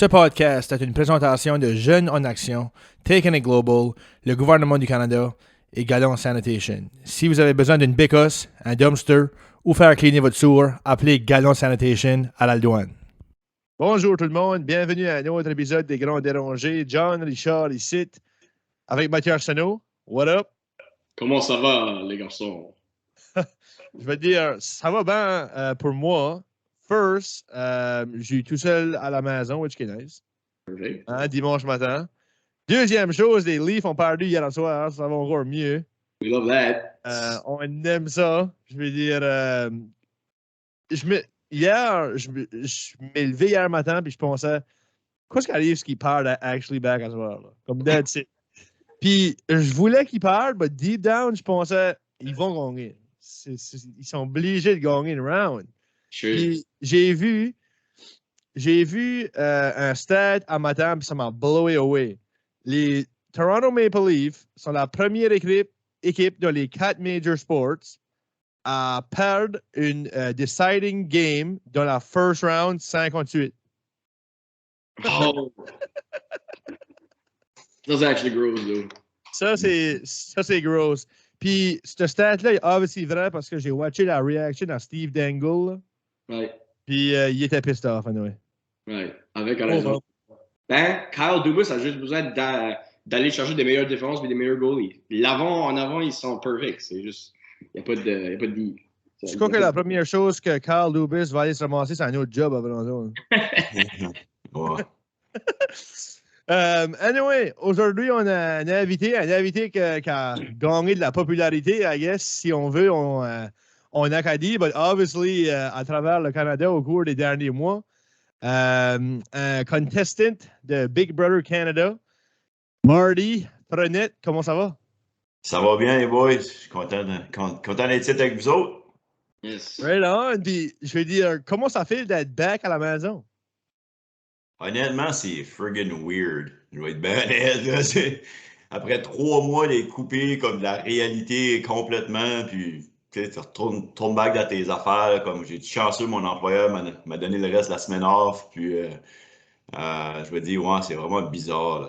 Ce podcast est une présentation de Jeunes en Action, Taken It Global, le gouvernement du Canada et Galon Sanitation. Si vous avez besoin d'une bécosse, un dumpster ou faire cleaner votre sewer, appelez Galon Sanitation à la douane. Bonjour tout le monde, bienvenue à un autre épisode des Grands Dérangés. John Richard ici, avec Mathieu Arsenault. What up? Comment ça va, les garçons? Je vais te dire, ça va bien pour moi. First, je suis tout seul à la maison, which is nice. Okay. Dimanche matin. Deuxième chose, les Leafs ont perdu hier soir, ça va encore mieux. We love that. On aime ça. Je veux dire, hier, je m'ai levé hier matin puis je pensais, qu'est-ce qui arrive s'ils perdent actually back à soir? Là? Comme that's it. Puis je voulais qu'ils perdent, mais deep down, je pensais, ils vont gagner. Ils sont obligés de gagner une round. Sure. Puis j'ai vu un stade à matin, puis ça m'a blowé away. Les Toronto Maple Leafs sont la première équipe dans les 4 major sports à perdre une deciding game dans la first round 58. Oh. That's actually gross, though. Ça, c'est gros. Puis, ce stat-là est obviously vrai parce que j'ai watché la reaction à Steve Dangle. Right. Puis, il était pissed off, anyway. Right. Avec raison. Ben, Kyle Dubas a juste besoin d'aller chercher des meilleures défenses et des meilleurs goalies. En avant, ils sont perfects. C'est juste, il n'y a pas de. Je crois que la première chose que Kyle Dubas va aller se ramasser, c'est un autre job à Valentin. Anyway, aujourd'hui, on a un invité qui a gagné de la popularité, I guess, si on veut, en Acadie, but obviously, à travers le Canada au cours des derniers mois. Un contestant de Big Brother Canada, Marty Prenette, comment ça va? Ça va bien, les boys. Je suis content d'être ici avec vous autres. Yes. Right on. Puis, je veux dire, comment ça fait d'être back à la maison? Honnêtement, c'est friggin' weird. Je vais être bien honnête. Après 3 mois d'être coupé comme de la réalité complètement, puis tu retournes back dans tes affaires. Là, comme j'ai été chanceux, mon employeur m'a donné le reste de la semaine off. Puis je me dis, ouais, c'est vraiment bizarre. Là,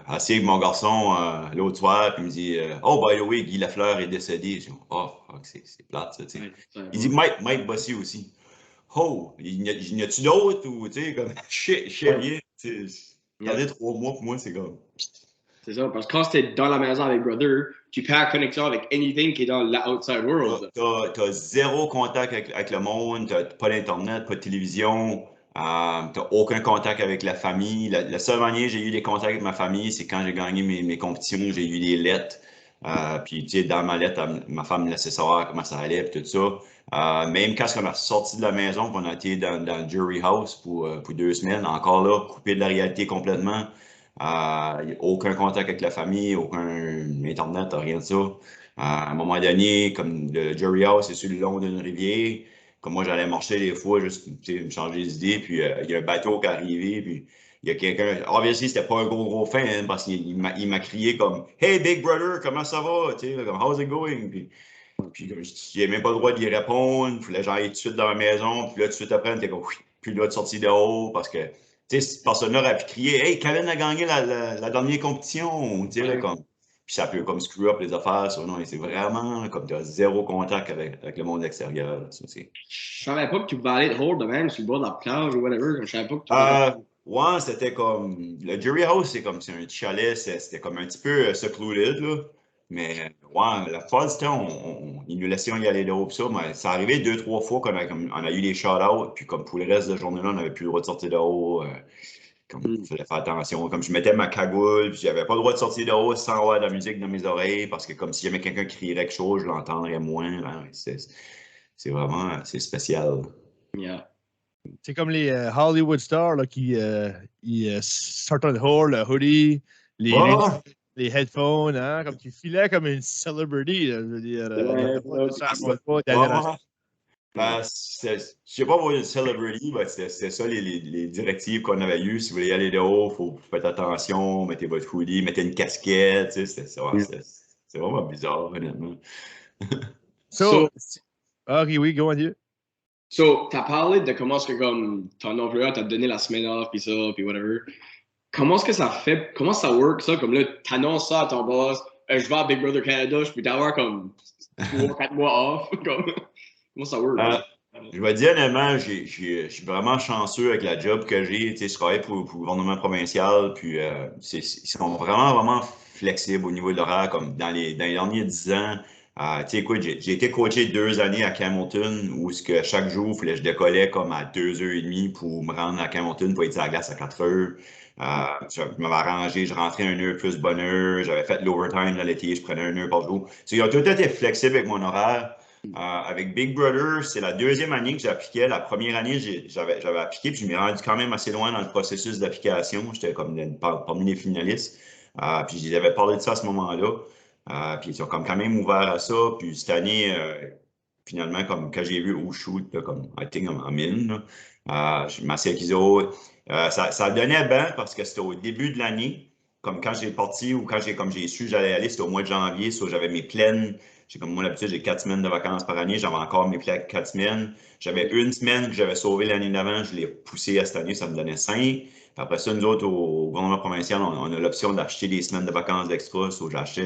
assis avec mon garçon l'autre soir, puis il me dit, oh, by the way, Guy Lafleur est décédé. Je dis, oh, fuck, c'est plate, ça. Il dit, Mike Bossy aussi. Oh, il y a-tu d'autres ou, tu sais, comme, je sais rien. Regardez 3 mois, pour moi, c'est comme. C'est ça, parce que quand t'es dans la maison avec Brother, tu perds connexion avec anything qui est dans l'outside world. T'as zéro contact avec le monde, t'as pas d'internet, pas de télévision, t'as aucun contact avec la famille. La seule manière que j'ai eu des contacts avec ma famille, c'est quand j'ai gagné mes compétitions, j'ai eu des lettres. Puis, tu sais, dans ma lettre, ma femme me laissait savoir comment ça allait, puis tout ça. Même quand on a sorti de la maison, on a été dans le jury house pour 2 semaines, encore là, coupé de la réalité complètement. Aucun contact avec la famille, aucun internet, rien de ça. À un moment donné, comme le jury house est sur le long d'une rivière, comme moi j'allais marcher des fois, juste me changer les idées, puis il y a un bateau qui est arrivé, puis il y a quelqu'un, obviously c'était pas un gros fan, hein, parce qu'il m'a crié comme « Hey Big Brother, comment ça va? » Tu sais, comme « How's it going? » Puis comme il n'avait même pas le droit d'y répondre, il fallait genre aller tout de suite dans la maison, puis là tout de suite après, on était comme « Puis là de sortir dehors, parce que tu sais, cette personne-là a pu crier « Hey, Kevin a gagné la dernière compétition! » Tu sais, là, comme. Puis ça peut comme screw up les affaires. Ça, non, c'est vraiment comme tu as zéro contact avec le monde extérieur. Là, ça, je savais pas que tu pouvais aller te hold de même sur le bord de la plage ou whatever. Je savais pas que tu pouvais... Ouais, c'était comme. Le Jury House, c'est un chalet, c'était comme un petit peu secluded, là. Mais ouais, la plupart du temps, ils nous laissaient y aller dehors, ça. Mais ça arrivait 2-3 fois qu'on a eu des shout-outs, puis comme pour le reste de la journée-là, on n'avait plus le droit de sortir dehors. Comme il fallait faire attention. Comme je mettais ma cagoule, puis j'avais pas le droit de sortir dehors sans avoir de la musique dans mes oreilles, parce que comme s'il y avait quelqu'un qui crierait quelque chose, je l'entendrais moins. C'est vraiment spécial. Yeah. C'est comme les Hollywood stars là, qui sortent dehors, le hoodie, les headphones, hein, comme tu filais comme une celebrity. Là, je veux dire, je sais pas pour une celebrity, mais c'était ça les directives qu'on avait eues. Si vous voulez aller dehors, il faut faire attention, mettez votre hoodie, mettez une casquette. C'est vraiment bizarre, honnêtement. Ok, oui, go on, Dieu. So, t'as parlé de comment est-ce que comme ton employeur t'a donné la semaine off, puis ça, puis whatever. Comment est-ce que ça fait, comment ça work, ça? Comme là, t'annonces ça à ton boss, je vais à Big Brother Canada, je peux t'avoir comme 3-4 mois off. Comment ça work? Je vais dire honnêtement, je suis vraiment chanceux avec la job que j'ai. Tu sais, je travaille pour le gouvernement provincial, puis ils sont vraiment flexibles au niveau de l'horaire, comme dans les derniers 10 ans. Tu sais, écoute, j'ai été coaché 2 années à Hamilton, où ce que chaque jour, il fallait que je décollais comme à 2h30 pour me rendre à Hamilton pour être sur la glace à 4h. Je m'avais arrangé, je rentrais 1 heure plus bonne heure, j'avais fait l'overtime l'été, je prenais 1 heure par jour. Ils ont tout été flexibles avec mon horaire. Avec Big Brother, c'est la deuxième année que j'appliquais. La première année, j'avais appliqué, puis je m'ai rendu quand même assez loin dans le processus d'application. J'étais comme parmi les finalistes. Puis je les avais parlé de ça à ce moment-là. Puis ils ont comme quand même ouvert à ça. Puis cette année, finalement, comme quand j'ai vu au shoot, là, comme I think en mine, je m'assieds avec Iso. Ça donnait bien parce que c'était au début de l'année. Comme quand j'ai parti ou quand j'ai su que j'allais aller, c'était au mois de janvier. J'avais mes pleines. J'ai comme moi l'habitude, j'ai 4 semaines de vacances par année. J'avais encore mes plaques 4 semaines. J'avais une semaine que j'avais sauvée l'année d'avant. Je l'ai poussée à cette année, ça me donnait 5. Puis après ça, nous autres, au gouvernement provincial, on a l'option d'acheter des semaines de vacances d'extra. J'ai acheté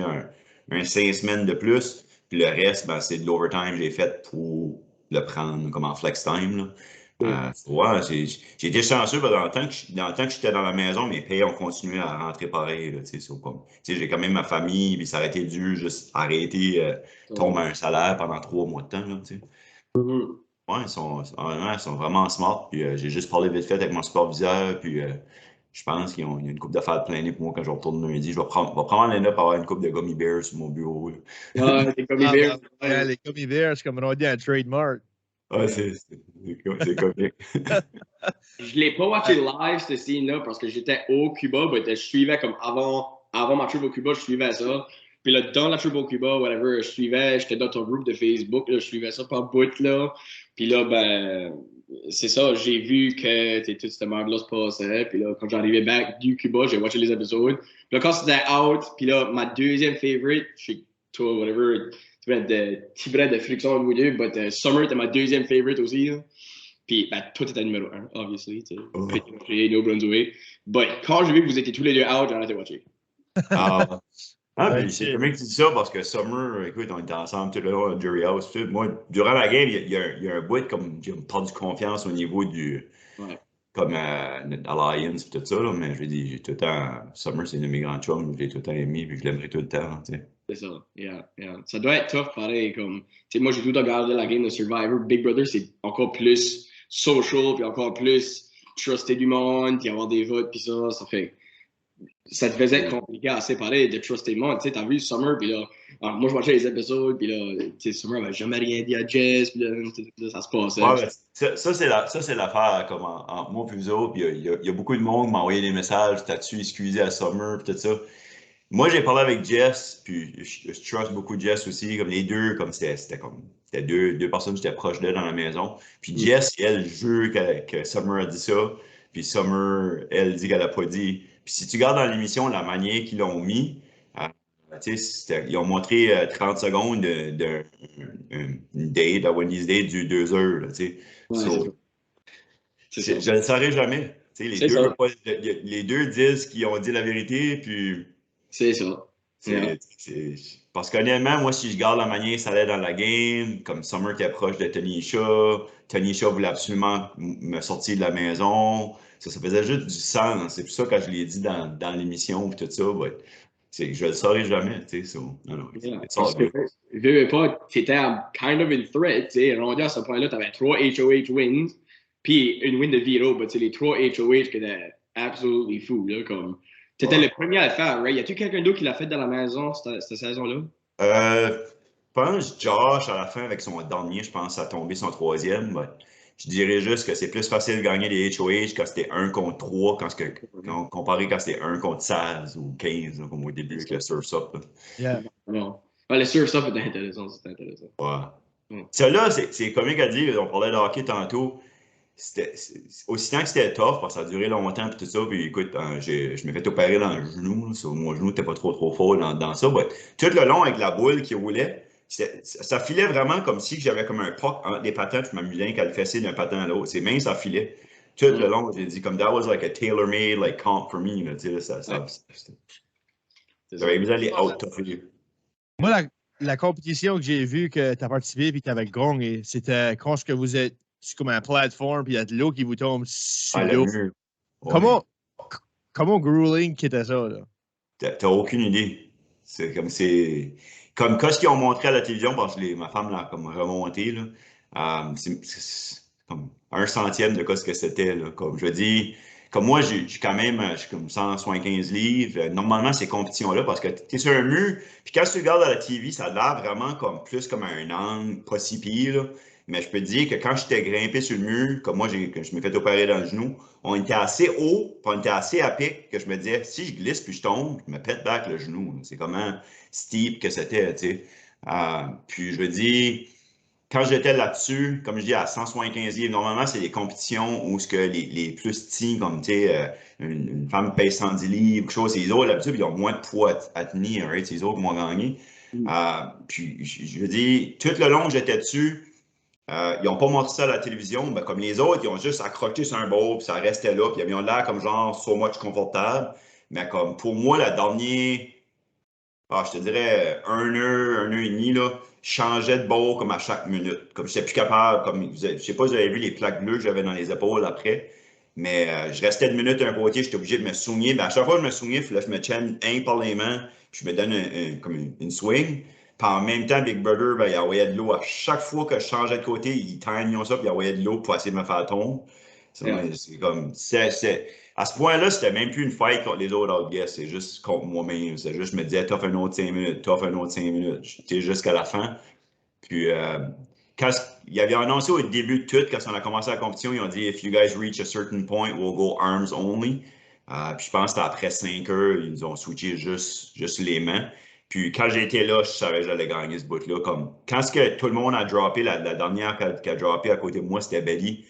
un 5 semaines de plus. Puis le reste, ben, c'est de l'overtime que j'ai fait pour le prendre comme en flex time. Là. Ouais, j'ai été chanceux parce que dans le temps que j'étais dans la maison, mes payes ont continué à rentrer pareil. Là, j'ai quand même ma famille, puis ça aurait été dur juste arrêter, tomber un salaire pendant 3 mois de temps. Là, ouais, ils sont vraiment smart. Puis j'ai juste parlé vite fait avec mon superviseur, puis je pense qu'il y a une coupe d'affaires de plein nez pour moi quand je retourne lundi. Je vais prendre l'année pour avoir une coupe de gummy bears sur mon bureau. Ouais, les gummy bears. Les gummy bears, comme on dit un trademark. Ouais, c'est comique. Je l'ai pas watché live, cette scène-là, parce que j'étais au Cuba, mais je suivais comme avant ma trip au Cuba, je suivais ça. Puis là, dans la trip au Cuba, whatever, j'étais dans ton groupe de Facebook, là, je suivais ça par bout, là. Puis là, ben, c'est ça, j'ai vu que toute cette merde-là se passait. Puis là, quand j'arrivais back du Cuba, j'ai watché les épisodes. Puis là, quand c'était out, puis là, ma deuxième favorite, je sais toi, whatever, petit bret de friction mouillé, but Summer était ma deuxième favorite aussi, là. Puis, ben, toi, t'étais numéro 1, obviously. Petit New Brunswick. But quand j'ai vu que vous étiez tous les deux out, j'ai arrêté de watcher. Puis c'est comme que tu dis ça parce que Summer, écoute, on était ensemble tout le long à Jury House. Moi, durant la game, il y a un bout comme j'ai perdu confiance au niveau du. Ouais. Comme notre Alliance et tout ça, là, mais je dis, j'ai tout le temps. Summer, c'est une de mes grands chums, je l'ai tout le temps aimé, puis je l'aimerai tout le temps. C'est ça, yeah. Ça doit être tough, pareil. Comme, moi, j'ai tout le temps regardé la game de Survivor. Big Brother, c'est encore plus social, puis encore plus truster du monde, puis avoir des votes, puis ça fait. Ça te faisait être compliqué à séparer de truster le monde. Tu sais, t'as vu Summer, puis là, moi, je watchais les épisodes, puis là, tu sais, Summer avait jamais rien dit à Jess, puis là, ça se passait. Ouais, ça, c'est l'affaire, comme entre moi et vous autres, puis il y a beaucoup de monde qui m'a envoyé des messages, t'as-tu excusé à Summer, puis tout ça. Moi, j'ai parlé avec Jess, puis je trust beaucoup Jess aussi, comme les deux, comme c'était deux personnes qui étaient proches d'elle dans la maison. Puis Jess, elle jure que Summer a dit ça, puis Summer, elle dit qu'elle a pas dit. Puis si tu regardes dans l'émission la manière qu'ils l'ont mis, ils ont montré 30 secondes d'une date, à Wendy's Date du 2 heures, là, Ouais, je ne le saurais jamais. Les deux disent qu'ils ont dit la vérité, puis. C'est ça. Parce qu'honnêtement, moi, si je garde la manière ça allait dans la game, comme Summer qui est proche de Tony Shaw voulait absolument me sortir de la maison. Ça faisait juste du sens. C'est pour ça quand je l'ai dit dans l'émission et tout ça, je le saurais jamais. Parce que, je veux pas, t'étais kind of in threat. Rendu à ce point-là, t'avais 3 HOH wins, puis une win de Vito, mais les 3 HOH qui étaient absolument fous. Là, comme. T'étais le premier à le faire, right? Y a-tu quelqu'un d'autre qui l'a fait dans la maison cette saison-là? Je pense Josh, à la fin, avec son dernier, je pense, a tombé son troisième. Je dirais juste que c'est plus facile de gagner des HOH quand c'était 1 contre 3, comparé quand c'était 1 contre 16 ou 15, là, comme au début avec le Surf's Up. Yeah. Non. Le Surf's Up était intéressant, c'était intéressant. Ouais. Celle-là, c'est comique à dire, on parlait de hockey tantôt. Aussi tant que c'était tough, parce que ça a duré longtemps, puis tout ça, puis écoute, je me fait opérer dans le genou, mon genou n'était pas trop fort dans ça, tout le long avec la boule qui roulait, ça filait vraiment comme si j'avais comme un puck entre les patins, puis je m'amusais qu'à le fesser d'un patin à l'autre. C'est même, ça filait. Tout le long, j'ai dit, comme, that was like a tailor-made, like, comp for me, là, tu sais, j'avais mis à les out-tougher. Moi, la compétition que j'ai vue que tu as participé et que tu avais gagné, c'était quand ce que vous êtes sur comme un plateforme puis il y a de l'eau qui vous tombe sur le dos. Mur. Comment grueling qu'était ça, là? T'as aucune idée. C'est comme quand ce qu'ils ont montré à la télévision, parce que ma femme l'a comme remonté, là, c'est comme 1/100 de ce que c'était. Là. Comme je dis, comme moi, j'ai quand même, je suis comme 175 livres. Normalement, ces compétitions-là, parce que tu es sur un mur, puis quand tu regardes à la TV, ça a l'air vraiment comme plus comme un angle, pas si pire, là. Mais je peux te dire que quand j'étais grimpé sur le mur, comme moi, quand je me fait opérer dans le genou, on était assez haut, puis on était assez à pic que je me disais, si je glisse puis je tombe, je me pète back le genou. C'est comment steep que c'était, tu sais. Puis je veux dire, quand j'étais là-dessus, comme je dis, à 175 livres, normalement, c'est des compétitions où ce que les plus petits, comme tu sais, une femme paye 110 livres, quelque chose, c'est les autres, d'habitude, ils ont moins de poids à tenir, right? C'est les autres qui m'ont gagné. Puis je veux dire, tout le long que j'étais dessus, ils n'ont pas montré ça à la télévision, ben, comme les autres, ils ont juste accroché sur un bord, puis ça restait là, puis ils avaient l'air comme genre so much confortable. Mais comme pour moi, la dernière, je te dirais 1 heure et demie, là, je changeais de bord comme à chaque minute. Comme je n'étais plus capable, comme je ne sais pas si vous avez vu les plaques bleues que j'avais dans les épaules après, mais je restais 1 minute d'un côté, j'étais obligé de me souvenir. Ben, à chaque fois que je me souviens, il fallait que je me tienne par les mains, puis je me donne comme une swing. Puis en même temps, Big Brother, ben, il envoyait de l'eau. À chaque fois que je changeais de côté, il teignait ça, puis il envoyait de l'eau pour essayer de me faire tomber. C'est comme. À ce point-là, c'était même plus une fight contre les autres outguests, c'est juste contre moi-même. C'est juste, je me disais, tough un autre 5 minutes, tough un autre 5 minutes. J'étais jusqu'à la fin. Puis, quand il avait annoncé au début de tout, quand on a commencé la compétition, ils ont dit, if you guys reach a certain point, we'll go arms only. Puis, je pense que c'était après 5 heures, ils nous ont switché juste les mains. Puis quand j'étais là, je savais que j'allais gagner ce bout-là. Comme, quand ce que tout le monde a droppé, la dernière qui a droppé à côté de moi, c'était Belly.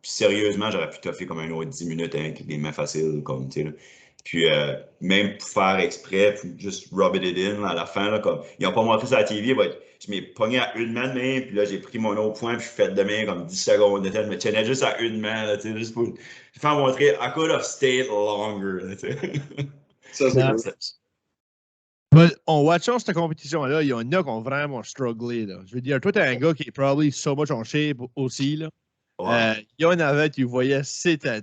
Sérieusement, j'aurais pu toffer comme un autre 10 minutes avec des mains faciles. Comme, là. Puis même pour faire exprès, puis juste rub it in à la fin, là, comme, ils n'ont pas montré ça à la TV, je m'ai pogné à une main de main, puis là j'ai pris mon autre point, puis je fait de main comme 10 secondes de tête, je me tenais juste à une main, là, juste pour faire montrer I could have stayed longer. Là, ça, c'est cool. Mais en watchant cette compétition-là, il y en a qui ont vraiment strugglé. Là. Je veux dire, toi, t'es un gars qui est probablement so much en shape aussi. Là. Ouais. Il y en avait, tu voyais, c'était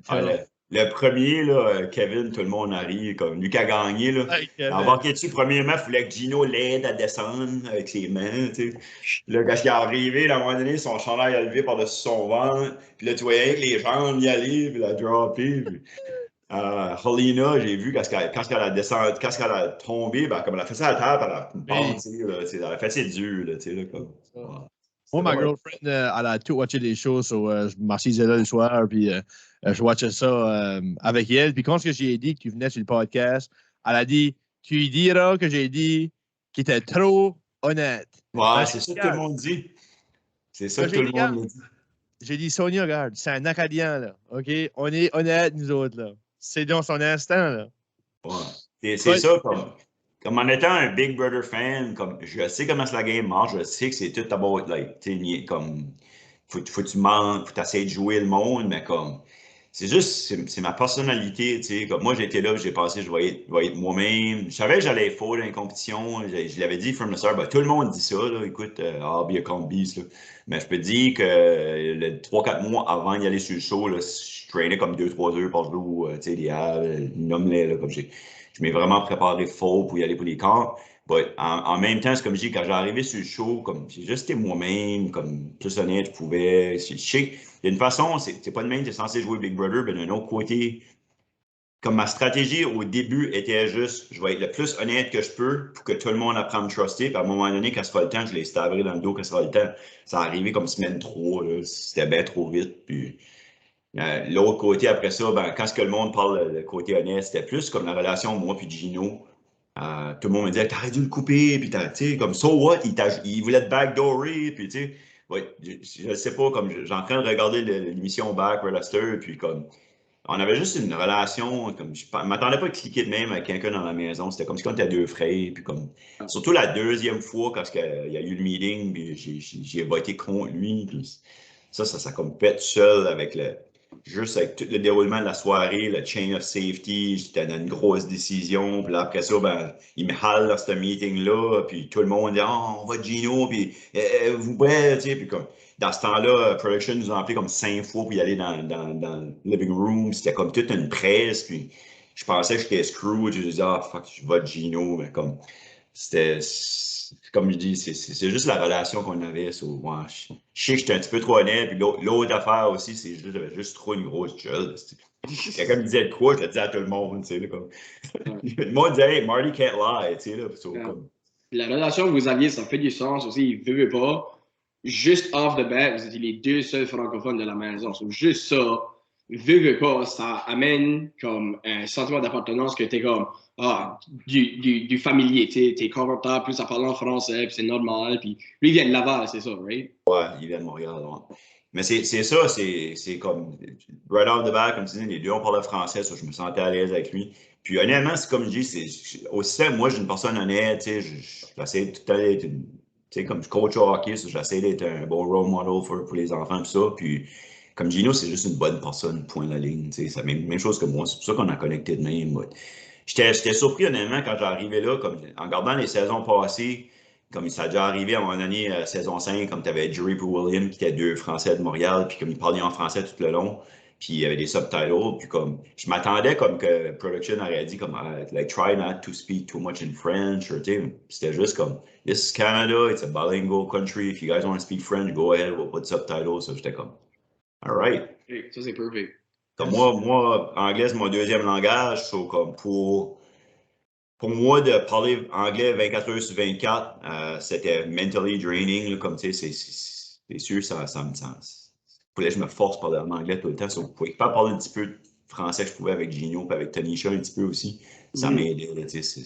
le premier, là, Kevin, tout le monde arrive, comme lui qui a gagné. Là. Embarqué-tu, premièrement, il fallait que Gino l'aide à descendre avec ses mains. Tu sais. Là, quand il est arrivé, à un moment donné, son chandail a levé par-dessus son ventre. Puis là, tu voyais que les jambes y allaient, puis la dropper. Puis... Helena, j'ai vu quand elle a descendu, quand elle a tombé, ben, comme elle a fait ça à la table, elle a pendu, elle a fait c'est dur, là, tu sais, là, comme. Moi, ma girlfriend, elle a tout watché des choses, je m'assisais là le soir, puis je watchais ça avec elle. Puis quand j'ai dit que tu venais sur le podcast, elle a dit, tu lui diras que j'ai dit qu'il était trop honnête. Ouais, c'est ça que tout le monde dit. C'est ça que tout le monde me dit. J'ai dit, Sonia, regarde, c'est un Acadien, là, OK? On est honnête, nous autres, là. C'est dans son instant, là. Ouais. C'est ça, comme en étant un Big Brother fan, comme je sais comment la game marche, je sais que c'est tout about, like, comme, faut que tu mentes, faut que tu essaies de jouer le monde, mais comme, c'est juste, c'est ma personnalité, tu sais, comme moi j'étais là, j'ai passé, je vais être moi-même, je savais que j'allais être faux dans les compétitions, je l'avais dit from the start, ben, tout le monde dit ça, là, écoute, I'll be a calm beast, là. Mais je peux te dire que 3-4 mois avant d'y aller sur le show, là, je traînais comme 2-3 heures par jour, tu sais, nomme-les, là, comme je m'ai vraiment préparé fort pour y aller pour les camps. En même temps, c'est comme je dis, quand j'ai arrivé sur le show, comme j'ai juste été moi-même, comme plus honnête, je pouvais. Je sais, il y a une façon, c'est pas de même, tu es censé jouer Big Brother, mais d'un autre côté, comme ma stratégie au début était juste, je vais être le plus honnête que je peux pour que tout le monde apprenne à me truster. Puis à un moment donné, quand ce sera le temps, je les staverai dans le dos quand ce sera le temps. Ça arrivé comme semaine 3, c'était bien trop vite. Puis l'autre côté, après ça, ben, quand ce que le monde parle le côté honnête, c'était plus comme la relation moi puis Gino. Tout le monde me disait, t'aurais dû le couper, puis tu sais, comme so what, il voulait te backdoorer, puis tu sais, ouais, je sais pas, comme j'étais en train de regarder l'émission Back Lester, puis comme on avait juste une relation, comme je m'attendais pas à cliquer de même avec quelqu'un dans la maison. C'était comme si on était deux frères. Puis comme, surtout la deuxième fois, quand il y a eu le meeting, puis j'ai voté contre lui. Puis ça comme fait seul juste avec tout le déroulement de la soirée, le chain of safety, j'étais dans une grosse décision. Puis là, après ça, ben, il me hale dans ce meeting-là. Puis tout le monde dit, oh, on va Gino, puis vous prêts, tu sais. Puis comme, dans ce temps-là, Production nous a appelé comme 5 fois pour y aller dans le living room. C'était comme toute une presse. Puis je pensais que j'étais screwed. Je disais, ah, fuck, je vote Gino. Mais comme, comme je dis, c'est juste la relation qu'on avait. Ouais, je sais que j'étais un petit peu trop honnête. Puis l'autre affaire aussi, c'est que j'avais juste trop une grosse gueule. Quelqu'un me disait de quoi, je le disais à tout le monde. Tu sais, comme. Le monde disait, hey, Marty can't lie. Tu sais, là, comme. La relation que vous aviez, ça fait du sens aussi. Il veut pas. Juste off the bat, vous étiez les deux seuls francophones de la maison. So, juste ça, veut pas, ça amène comme un sentiment d'appartenance que t'es comme du familier. T'es confortable plus à parler en français, puis c'est normal. Puis lui, il vient de Laval, c'est ça, right? Ouais, il vient de Montréal. Ouais. Mais c'est ça, c'est comme right off the bat, comme tu dis, les deux on parlait français, ça, je me sentais à l'aise avec lui. Puis honnêtement, c'est comme je dis, aussi moi, j'ai une personne honnête, tu sais, j'essaie tout à l'heure d'être tu sais, comme je coach au hockey, j'essaie d'être un bon role model pour les enfants, tout ça. Puis, comme Gino, c'est juste une bonne personne, point la ligne. Tu sais, c'est la même chose que moi. C'est pour ça qu'on a connecté de même. J'étais surpris, honnêtement, quand j'arrivais là, comme, en regardant les saisons passées, comme ça a déjà arrivé à un moment donné, saison 5, comme tu avais Jerry et William, qui étaient deux Français de Montréal, puis comme ils parlaient en français tout le long, puis il y avait des subtitles, puis comme, je m'attendais comme que Production aurait dit comme, like, try not to speak too much in French, or, c'était juste comme, this is Canada, it's a bilingual country, if you guys want to speak French, go ahead, we'll put subtitles, so j'étais comme, all right. Ça, c'est perfect. Comme moi, anglais, c'est mon deuxième langage, so comme pour moi, de parler anglais 24 heures sur 24, c'était mentally draining. Là, comme tu sais, c'est sûr, ça me sent. Je me force à parler en anglais tout le temps. So, pour pas parler un petit peu de français, je pouvais avec Gino et avec Tanisha un petit peu aussi. Ça m'aidait, ça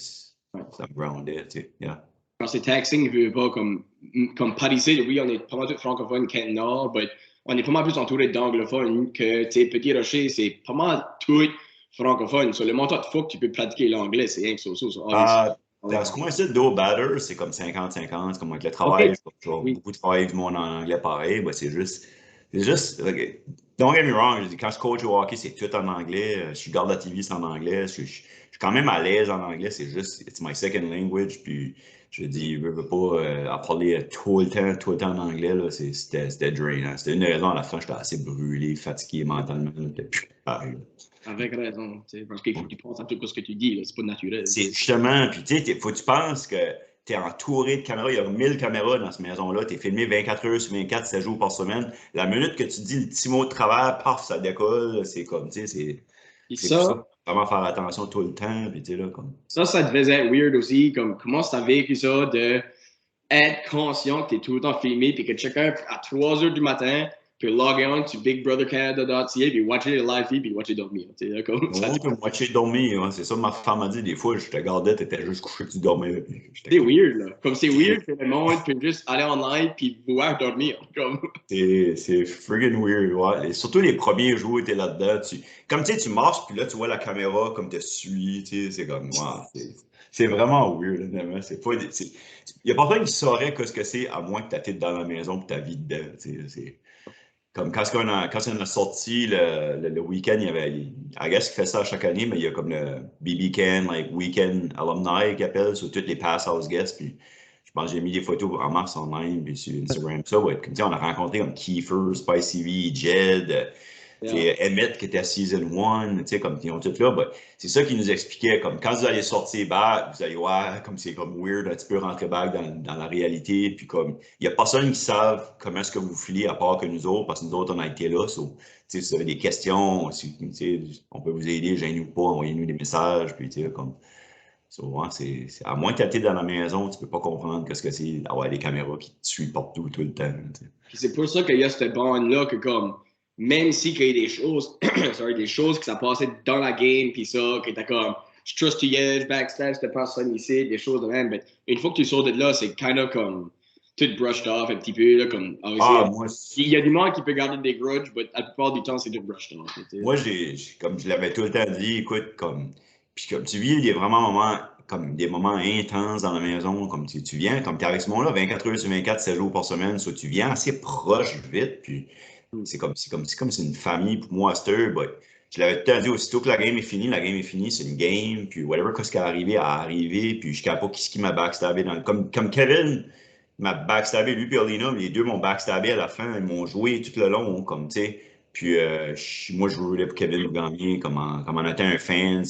me groundait. Yeah. Quand c'est taxing, il veut pas comme Paris, oui, on est pas mal tous francophones, Kent Nord, mais on est pas mal plus entouré d'anglophones que, tu sais, Petit Rocher, c'est pas mal tout francophone. Sur le montant de fois que tu peux pratiquer l'anglais, c'est rien que ça. Dans ce coin-ci, Do Batter, c'est comme 50-50. C'est comme avec le travail, beaucoup de travail du monde en anglais pareil. Ben, c'est juste. Don't get me wrong, quand je coach au hockey, c'est tout en anglais. Je garde la TV, c'est en anglais. Je suis quand même à l'aise en anglais. C'est juste, it's my second language. Puis je dis, je veux pas à parler tout le temps en anglais. C'était drainant. C'était une des raisons à la fin, j'étais assez brûlé, fatigué mentalement. Avec raison, parce qu'il faut que tu penses à tout ce que tu dis, c'est pas naturel. C'est justement, puis tu sais, faut que tu penses que tu es entouré de caméras, il y a 1000 caméras dans cette maison-là, tu es filmé 24 heures sur 24, 7 jours par semaine. La minute que tu dis le petit mot de travers, paf, ça décolle, c'est comme, tu sais, c'est ça. Vraiment faire attention tout le temps, puis tu sais, là, comme. Ça devait être weird aussi, comme comment tu as vécu ça de être conscient que tu es tout le temps filmé, puis que chacun, à 3 heures du matin, peut logger on sur BigBrotherCanada.ca, puis watcher les live feeds, puis watcher dormir. Tu sais, comme ça. Tu peux watcher dormir, hein, c'est ça, ma femme m'a dit, des fois, je te regardais, tu étais juste couché, tu dormais. C'est weird, là. Comme c'est weird que le monde peut juste aller en live, puis voir dormir. Comme. C'est friggin' weird, ouais. Et surtout les premiers jours, tu es là-dedans. Comme tu sais, tu marches, puis là, tu vois la caméra comme te suit, tu sais, c'est comme, wow, c'est vraiment weird, honnêtement. Il n'y a pas personne qui saurait ce que c'est, à moins que tu dans la maison et ta vie dedans, tu sais. Comme quand on a sorti le week-end, il y avait, I guess qu'il fait ça chaque année, mais il y a comme le BB Can, like Weekend Alumni qui appelle sur toutes les Pass House Guests. Puis je pense que j'ai mis des photos en mars online, puis sur Instagram. Ça, ouais, comme on a rencontré comme Kiefer, Spicy V, Jed, Emmett qui était à Season 1, tu sais, comme ils ont tout là. Ben, c'est ça qui nous expliquait, comme quand vous allez sortir back, vous allez voir comme c'est comme weird, un petit peu rentrer back dans la réalité, puis comme il n'y a personne qui savent comment est-ce que vous filez à part que nous autres, parce que nous autres on a été là. So, si vous avez des questions, on peut vous aider, gênez-nous pas, envoyez-nous des messages, puis tu sais, comme. So, ouais, à moins que tu aies dans la maison, tu peux pas comprendre qu'est-ce que c'est d'avoir des caméras qui te suivent partout tout le temps. Puis c'est pour ça qu'il y a cette bande-là que comme même si qu'il y a des choses, des choses qui ça passait dans la game, puis ça, que t'as comme, je trust you, backstage, t'as pas ça ici, des choses de même, mais une fois que tu sors de là, c'est kind of comme, tout brushed off un petit peu, là, comme, Moi, il y a du monde qui peut garder des grudges, mais la plupart du temps, c'est tout brushed off. moi comme je l'avais tout le temps dit, écoute, puis comme tu vis, il y a vraiment des moments intenses dans la maison, comme tu viens, comme tu es avec ce monde-là, 24 heures sur 24, 7 jours par semaine, soit tu viens assez proche vite, puis c'est comme c'est une famille pour moi à cette heure, je l'avais tout le temps dit, aussitôt que la game est finie, c'est une game, puis whatever ce qui est arrivé a arrivé, puis je ne sais pas qui m'a backstabé comme Kevin m'a backstabé, lui et Alina, les deux m'ont backstabé à la fin, ils m'ont joué tout le long, comme tu sais. Puis moi, je voulais pour Kevin Gagné, comme en étant un fan,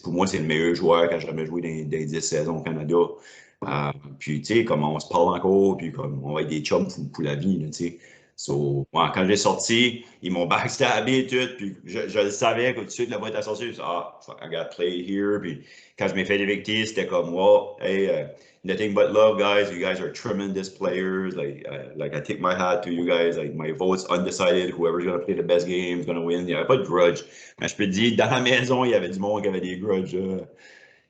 pour moi, c'est le meilleur joueur que j'ai jamais joué dans les 10 saisons au Canada. Puis, tu sais, comme on se parle encore, puis comme on va être des chums pour la vie, tu sais. So, quand j'ai sorti, ils m'ont backstabé et tout, puis je le savais que tout de suite, la boîte à sortir, je me suis dit, fuck, I got play here. Puis quand je m'ai fait évicter, c'était comme, well, hey, nothing but love, guys. You guys are tremendous players. Like I take my hat to you guys. Like my vote's undecided. Whoever's gonna play the best game is gonna win. Il n'y avait pas de grudge. Mais je peux te dire, dans la maison, il y avait du monde qui avait des grudges.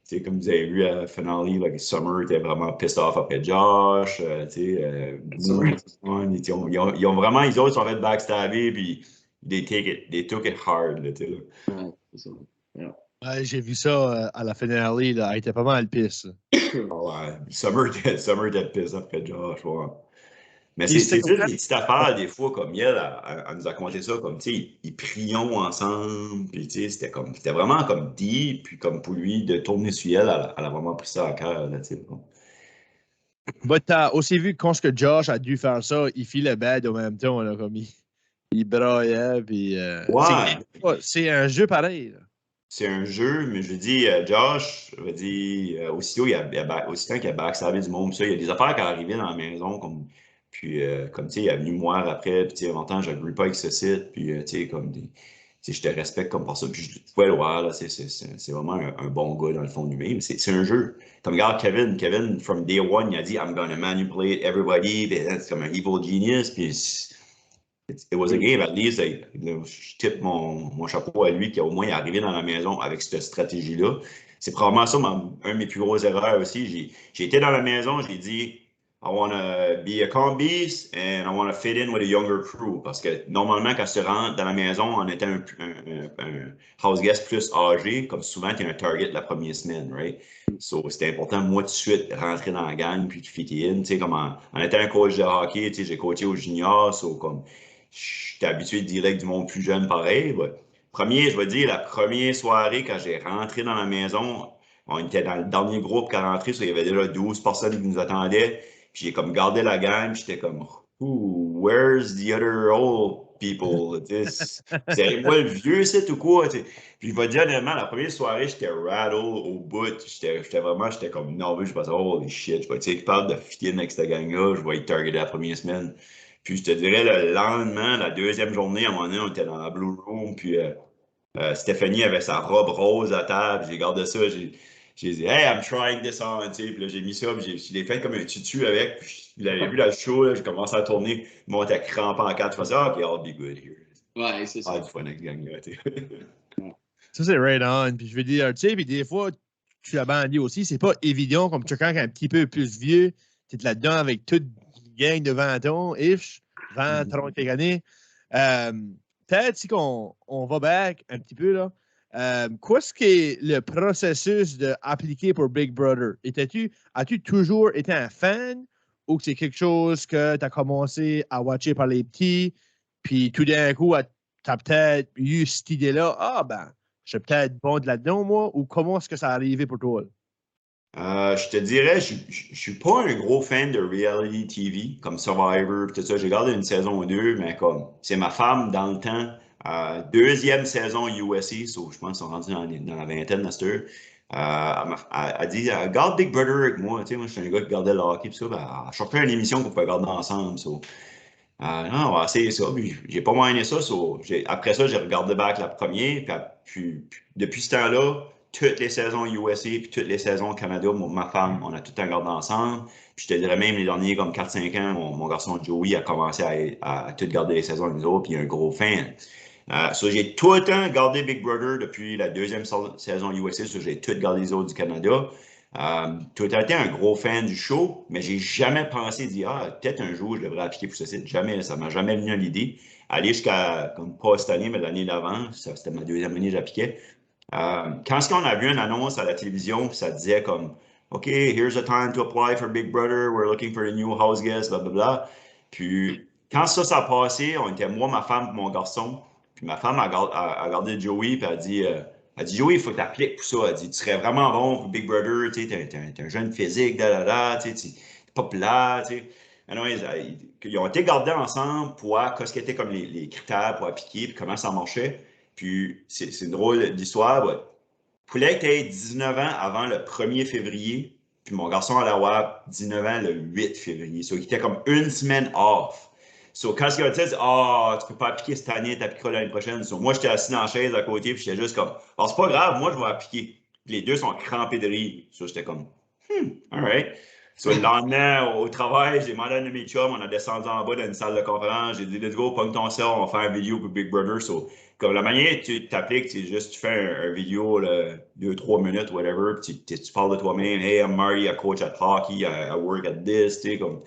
Tu sais, comme vous avez vu à la finale, like Summer était vraiment pissed off après Josh. Tu sais, ils ont vraiment, ils autres sont fait backstabber, puis they took it hard. Là, tu sais, là. Ouais, c'est ça. Yeah. Ouais, j'ai vu ça à la finale, là. Elle était pas mal pisse. Ouais, Summer était pissed après Josh. Ouais. Mais Puis c'est c'était juste des petites affaires, des fois, comme elle nous a conté ça, comme, tu sais, ils prions ensemble, puis, tu sais, c'était vraiment comme deep, puis comme pour lui, de tourner sur elle, elle a vraiment pris ça à cœur, là, tu sais. Mais t'as aussi vu quand ce que Josh a dû faire ça, il filait bad en même temps, là, comme il braillait, puis Ouais, c'est un jeu pareil, là. c'est un jeu, mais je dis, Josh, je veux dire, aussitôt qu'il a backstabé du monde, ça, il y a des affaires qui arrivaient dans la maison, puis, comme, tu sais, il est venu me voir après, puis, tu sais, en même temps, je ne pas avec ce site, puis, tu sais, comme, tu sais, je te respecte comme pour ça, puis je pouvais le voir, là, c'est vraiment un bon gars dans le fond du même, c'est un jeu. Comme, regarde, Kevin, from day one, il a dit, I'm gonna manipulate everybody, puis c'est comme un evil genius, puis it was a game, at least, je tip mon chapeau à lui qui au moins est arrivé dans la maison avec cette stratégie-là. C'est probablement ça, un de mes plus grosses erreurs aussi. J'ai été dans la maison, j'ai dit, I want to be a calm beast and I want to fit in with a younger crew. Parce que normalement, quand tu rentres dans la maison en étant un house guest plus âgé, comme souvent, tu es un target la première semaine, right? So, c'était important, moi, tout de suite, rentrer dans la gang puis de fitter in. Tu sais, comme en étant un coach de hockey, tu sais, j'ai coaché au junior, so, comme, j'étais habitué de dealer avec du monde plus jeune pareil. Je vais dire, la première soirée, quand j'ai rentré dans la maison, on était dans le dernier groupe qui a rentré, il y avait déjà 12 personnes qui nous attendaient. Puis j'ai comme gardé la gang, j'étais comme, where's the other old people? C'est moi le vieux, c'est tout quoi? T'sais. Puis je vais te dire honnêtement, la première soirée, j'étais rattle au bout. J'étais comme nerveux. Je pensais, holy shit, je vais être capable de fitter avec cette gang-là, je vais être targeté la première semaine. Puis je te dirais, le lendemain, la deuxième journée, à un moment donné, on était dans la Blue Room, puis Stéphanie avait sa robe rose à table, j'ai gardé ça, j'ai dit, hey, I'm trying this on, tu sais, puis là, j'ai mis ça, puis je l'ai fait comme un tutu avec, puis vous l'avez vu dans le show, là, j'ai commencé à tourner, moi, t'as crampé en quatre, je faisais, OK, I'll be good here. Ouais, c'est ça. Du fun avec gang-là, tu sais. Ça, c'est right on. Puis je veux dire, tu sais, puis des fois, tu l'as bandé aussi, c'est pas évident, comme quelqu'un qui est un petit peu plus vieux, tu es là-dedans avec toute une gang de 20 ans, ish, 20, 30 quelques années. Peut-être si on va back un petit peu, là. Qu'est-ce qui est le processus d'appliquer pour Big Brother? As-tu toujours été un fan ou c'est quelque chose que tu as commencé à watcher par les petits, puis tout d'un coup, tu as peut-être eu cette idée-là, je suis peut-être bon de là-dedans, moi, ou comment est-ce que ça arrivé pour toi? Je te dirais, je suis pas un gros fan de reality TV, comme Survivor, tout ça. J'ai regardé une saison ou deux, mais comme c'est ma femme dans le temps. Deuxième saison USA, so, je pense qu'ils sont rendus dans la vingtaine à cette heure. Elle dit, regarde Big Brother avec moi. Tu sais, moi, je suis un gars qui regardait le hockey, puis ça. Elle cherchait une émission qu'on pouvait regarder ensemble. So. Non, on va essayer ça. Puis j'ai pas moins aimé ça. So, après ça, j'ai regardé back la première. Puis depuis ce temps-là, toutes les saisons USA puis toutes les saisons Canada, ma femme, on a tout le temps regardé ensemble. Puis je te dirais même les derniers comme 4-5 ans, mon garçon Joey a commencé à tout garder les saisons avec nous autres, puis il est un gros fan. J'ai tout le temps gardé Big Brother depuis la deuxième saison USA, j'ai tout gardé les autres du Canada. Tu as été un gros fan du show, mais j'ai jamais pensé dire, peut-être un jour, je devrais appliquer pour ce site. Jamais, ça m'a jamais venu à l'idée. Aller jusqu'à, comme pas cette année, mais l'année d'avant, c'était ma deuxième année, j'appliquais. Quand on a vu une annonce à la télévision, ça disait comme, OK, here's a time to apply for Big Brother, we're looking for a new house guest, blablabla. Puis, quand ça a passé, on était moi, ma femme et mon garçon. Puis ma femme a regardé Joey, puis elle dit, Joey, il faut que tu appliques pour ça. Elle dit, tu serais vraiment bon pour Big Brother, tu sais, t'es un jeune physique, tu sais, t'es populaire, tu sais. Anyways, ils ont été gardés ensemble pour voir qu'est-ce qui était comme les critères pour appliquer, puis comment ça marchait. Puis c'est une drôle d'histoire. Ouais. Il fallait que tu aies 19 ans avant le 1er février, puis mon garçon allait avoir 19 ans le 8 février. So, il était comme une semaine off. So, quand il a dit, tu peux pas appliquer cette année, tu appliqueras l'année prochaine. So, moi, j'étais assis dans la chaise à côté, puis j'étais juste comme, c'est pas grave, moi, je vais appliquer. Puis les deux sont crampés de rire. So, j'étais comme, alright. So, le lendemain, au travail, j'ai demandé à un de mes chums, on a descendu en bas dans une salle de conférence. J'ai dit, let's go, pogne ton sel, on va faire une vidéo pour Big Brother. So, comme la manière que tu t'appliques, c'est juste, tu fais un vidéo, 2-3 minutes, whatever, puis tu parles de toi-même. Hey, I'm Marty, I coach at hockey, I work at this, tu sais, comme.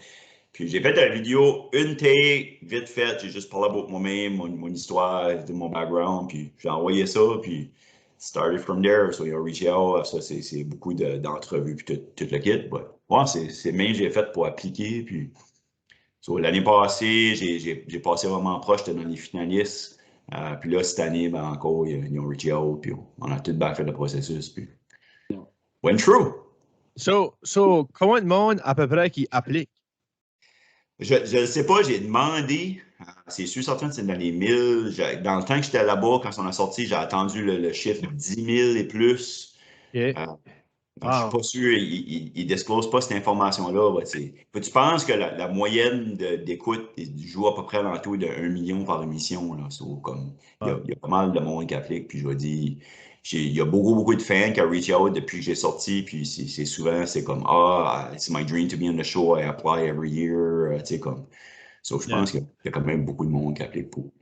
Puis j'ai fait la vidéo, une take, vite faite, j'ai juste parlé de moi-même, mon histoire, de mon background, puis j'ai envoyé ça, puis started from there. So, ils ont reach out, ça, c'est beaucoup d'entrevues, puis tout le kit. But, ouais, c'est même j'ai fait pour appliquer, puis so, l'année passée, j'ai passé vraiment proche, j'étais dans les finalistes. Puis là, cette année, ben, encore, ils ont reach out, puis on a tout bien fait le processus, puis went through. So, combien de monde à peu près qui applique? Je ne sais pas, j'ai demandé, c'est sûr, certain, c'est dans les 1000. Dans le temps que j'étais là-bas, quand on a sorti, j'ai attendu le chiffre 10 000 et plus. Okay. Je suis pas sûr, ils ne disclosent pas cette information-là. Ouais, tu penses que la moyenne d'écoute joue à peu près alentour de 1 million par émission. Là, comme, il y a pas mal de monde qui applique, puis je vais dire, il y a beaucoup de fans qui ont reach out depuis que j'ai sorti, puis c'est souvent, c'est comme, it's my dream to be on the show, I apply every year, tu sais, comme. So, je pense qu'il y a quand même beaucoup de monde qui applique pour.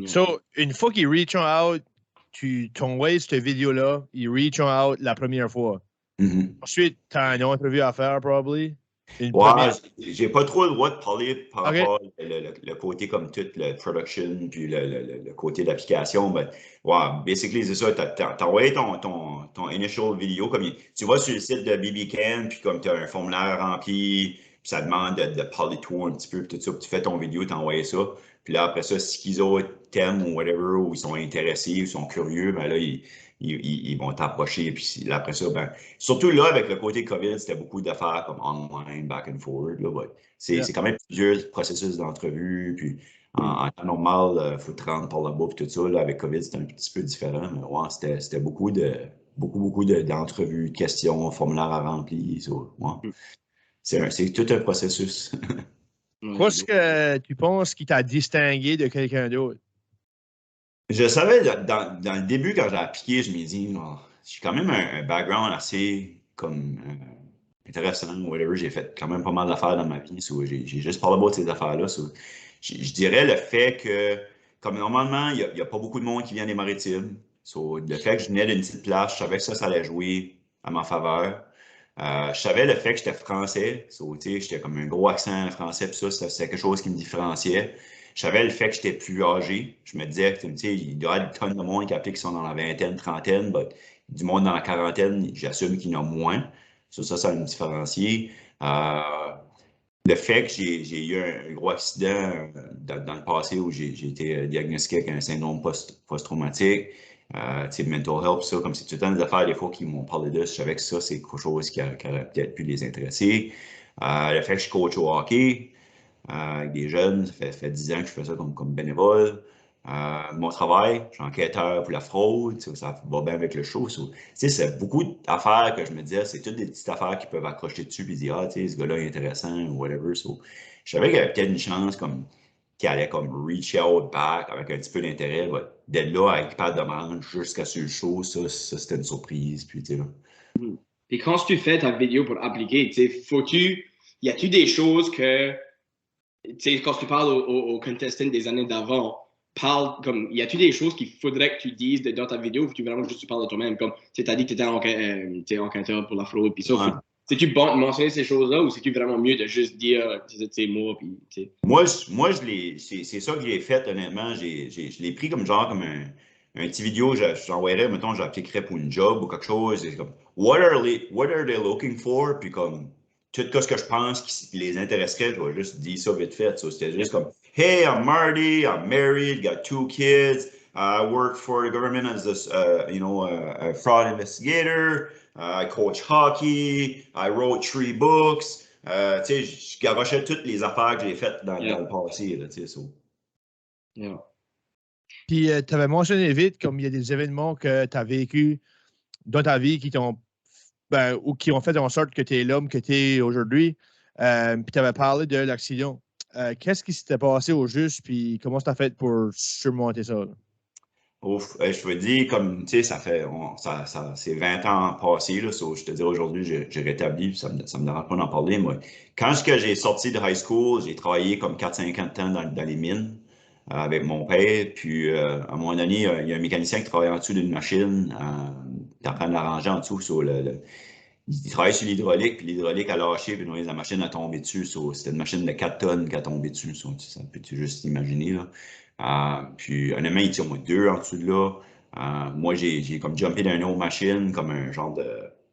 So, une fois qu'ils reach out, tu t'envoies cette vidéo-là, ils reach out la première fois. Mm-hmm. Ensuite, tu as une entrevue à faire, probably. Ouais, j'ai pas trop le droit de parler par rapport le côté comme tout, le production, puis le côté d'application. Mais, ouais, basically, c'est ça. T'as envoyé ton initial vidéo. Comme, tu vas sur le site de BBCAN, puis comme tu as un formulaire rempli, puis ça demande de parler de toi un petit peu, puis tout ça, puis tu fais ton vidéo, t'as envoyé ça. Puis là, après ça, si qu'ils ont t'aiment ou whatever, ou ils sont intéressés, ou ils sont curieux, ben là, ils vont t'approcher. Puis là, après ça, ben, surtout là, avec le côté COVID, c'était beaucoup d'affaires comme online, back and forward. Là, c'est quand même plusieurs processus d'entrevue. Puis en temps normal, il faut te rendre par là-bas. Puis tout ça, là, avec COVID, c'était un petit peu différent. Mais ouais, c'était beaucoup d'entrevues, de questions, formulaires à remplir. So, ouais. C'est tout un processus. Qu'est-ce que tu penses qui t'a distingué de quelqu'un d'autre? Je savais, dans le début, quand j'ai appliqué, je me dis, j'ai quand même un background assez comme intéressant, whatever. J'ai fait quand même pas mal d'affaires dans ma vie. J'ai juste parlé de ces affaires-là. Je dirais le fait que, comme normalement, il n'y a pas beaucoup de monde qui vient des Maritimes. Le fait que je venais d'une petite place, je savais que ça allait jouer à ma faveur. Je savais le fait que j'étais français. J'étais comme un gros accent français, puis ça, c'était quelque chose qui me différenciait. Je savais le fait que j'étais plus âgé. Je me disais que, il y a une tonne de monde qui sont dans la vingtaine, trentaine, mais du monde dans la quarantaine, j'assume qu'il y en a moins. Ça me différencier. Le fait que j'ai eu un gros accident dans le passé où j'ai été diagnostiqué avec un syndrome post-traumatique, mental health, ça, comme c'est tout le temps des affaires, des fois, qui m'ont parlé de ça. Je savais que ça, c'est quelque chose qui aurait peut-être pu les intéresser. Le fait que je coach au hockey avec des jeunes, ça fait 10 ans que je fais ça comme bénévole. Mon travail, je suis enquêteur pour la fraude, ça va bien avec le show. C'est beaucoup d'affaires que je me disais, c'est toutes des petites affaires qui peuvent accrocher dessus et dire, ce gars-là est intéressant ou whatever. Je savais qu'il y avait peut-être une chance qui allait comme reach out back avec un petit peu d'intérêt. D'être là avec pas de demande jusqu'à sur le show, ça c'était une surprise. Puis, Et quand tu fais ta vidéo pour appliquer, y a-tu des choses que, quand tu parles aux contestants des années d'avant, parles, comme, y a-tu des choses qu'il faudrait que tu dises dans ta vidéo ou tu vraiment juste tu parles de toi-même? Comme, tu as dit que tu étais enquêteur pour la fraude, puis ça. Ouais. C'est-tu bon de mentionner ces choses-là ou c'est-tu vraiment mieux de juste dire c'est moi, puis, tu sais? Moi, c'est ça que j'ai fait, honnêtement. Je l'ai pris comme genre, comme un petit vidéo, j'envoyerais, mettons, j'appliquerais pour une job ou quelque chose. C'est comme, what are they looking for? Puis comme, tout ce que je pense qui les intéresserait, je vais juste dire ça vite fait. So, c'était juste comme, hey, I'm Marty, I'm married, got 2 kids, I work for the government as a fraud investigator, I coach hockey, I wrote 3 books. Tu sais, je garochais toutes les affaires que j'ai faites dans le passé, là, tu sais, so. Yeah. Puis, tu avais mentionné vite comme il y a des événements que tu as vécu dans ta vie qui t'ont ou qui ont fait en sorte que tu es l'homme que tu es aujourd'hui. Puis, tu avais parlé de l'accident. Qu'est-ce qui s'était passé au juste, puis comment tu as fait pour surmonter ça? Là? Ouf, je veux dire, comme, tu sais, c'est 20 ans passés, là, so, je te dis aujourd'hui, j'ai rétabli, puis ça me dérange pas d'en parler, moi. Quand j'ai sorti de high school, j'ai travaillé comme 4-50 ans dans les mines avec mon père, puis à un moment donné, il y a un mécanicien qui travaille en dessous d'une machine, il est en train de l'arranger en dessous, sur il travaille sur l'hydraulique, puis l'hydraulique a lâché, puis la machine a tombé dessus. C'était une machine de 4 tonnes qui a tombé dessus. Ça peux-tu juste imaginer, là? Puis honnêtement, il tient au moins 2 en dessous de là. Moi, j'ai comme jumpé dans une autre machine, comme un genre de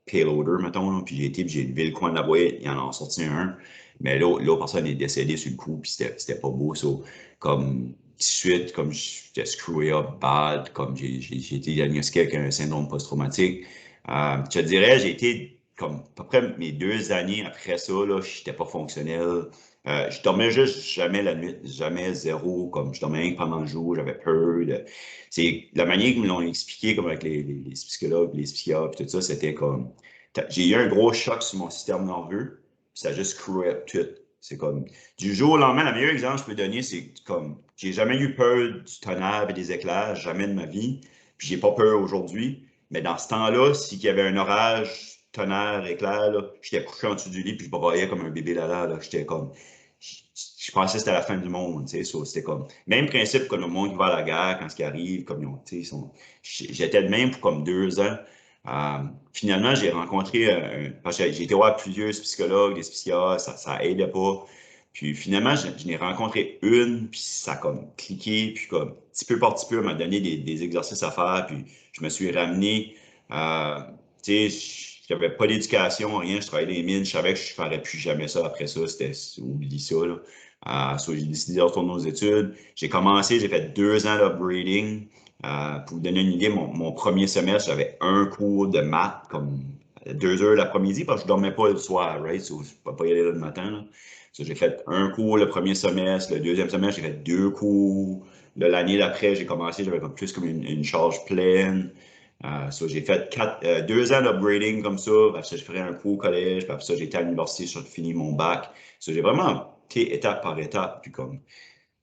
payloader, mettons, là, puis j'ai levé le coin de la boîte, il en a sorti un. Mais l'autre personne est décédée sur le coup, puis c'était pas beau. Comme tout de suite, comme j'étais screwé up bad, comme j'ai été diagnostiqué avec un syndrome post-traumatique. Je te dirais, j'ai été comme à peu près mes 2 années après ça, là, je n'étais pas fonctionnel. Je dormais juste jamais la nuit, jamais zéro, comme je dormais rien que pendant le jour, j'avais peur. C'est la manière qu'ils me l'ont expliqué, comme avec les psychologues, les psychiatres, tout ça, c'était comme. J'ai eu un gros choc sur mon système nerveux, puis ça a juste screwé up tout. C'est comme. Du jour au lendemain, le meilleur exemple que je peux donner, c'est comme. J'ai jamais eu peur du tonnerre et des éclairs, jamais de ma vie, puis j'ai pas peur aujourd'hui. Mais dans ce temps-là, s'il y avait un orage, tonnerre, éclair, là, j'étais couché en dessous du lit puis je broyais comme un bébé lala. Là. J'étais comme. Je pensais que c'était la fin du monde. C'était comme. Même principe que le monde qui va à la guerre quand ce qui arrive, comme j'étais de même pour comme 2 ans. Finalement, j'ai rencontré. Parce que j'ai été voir plusieurs psychologues, des psychiatres, ça aidait pas. Puis finalement, je n'ai rencontré une, puis ça a comme cliqué, puis comme petit peu par petit peu, elle m'a donné des exercices à faire, puis je me suis ramené. Tu sais, j'avais pas d'éducation, rien, je travaillais dans les mines, je savais que je ne ferais plus jamais ça après ça, oublie ça, là. J'ai décidé de retourner aux études. J'ai commencé, j'ai fait 2 ans d'upgrading. Pour vous donner une idée, mon premier semestre, j'avais un cours de maths, comme 2 heures l'après-midi, parce que je dormais pas le soir, right? Je ne pouvais pas y aller le matin, là. J'ai fait un cours le premier semestre, le deuxième semestre, j'ai fait 2 cours. L'année d'après, j'ai commencé, j'avais plus comme une charge pleine. J'ai fait 2 ans d'upgrading comme ça. Après ça, je ferais un cours au collège. Puis après ça, j'ai été à l'université, j'ai fini mon bac. J'ai vraiment été étape par étape. Puis comme,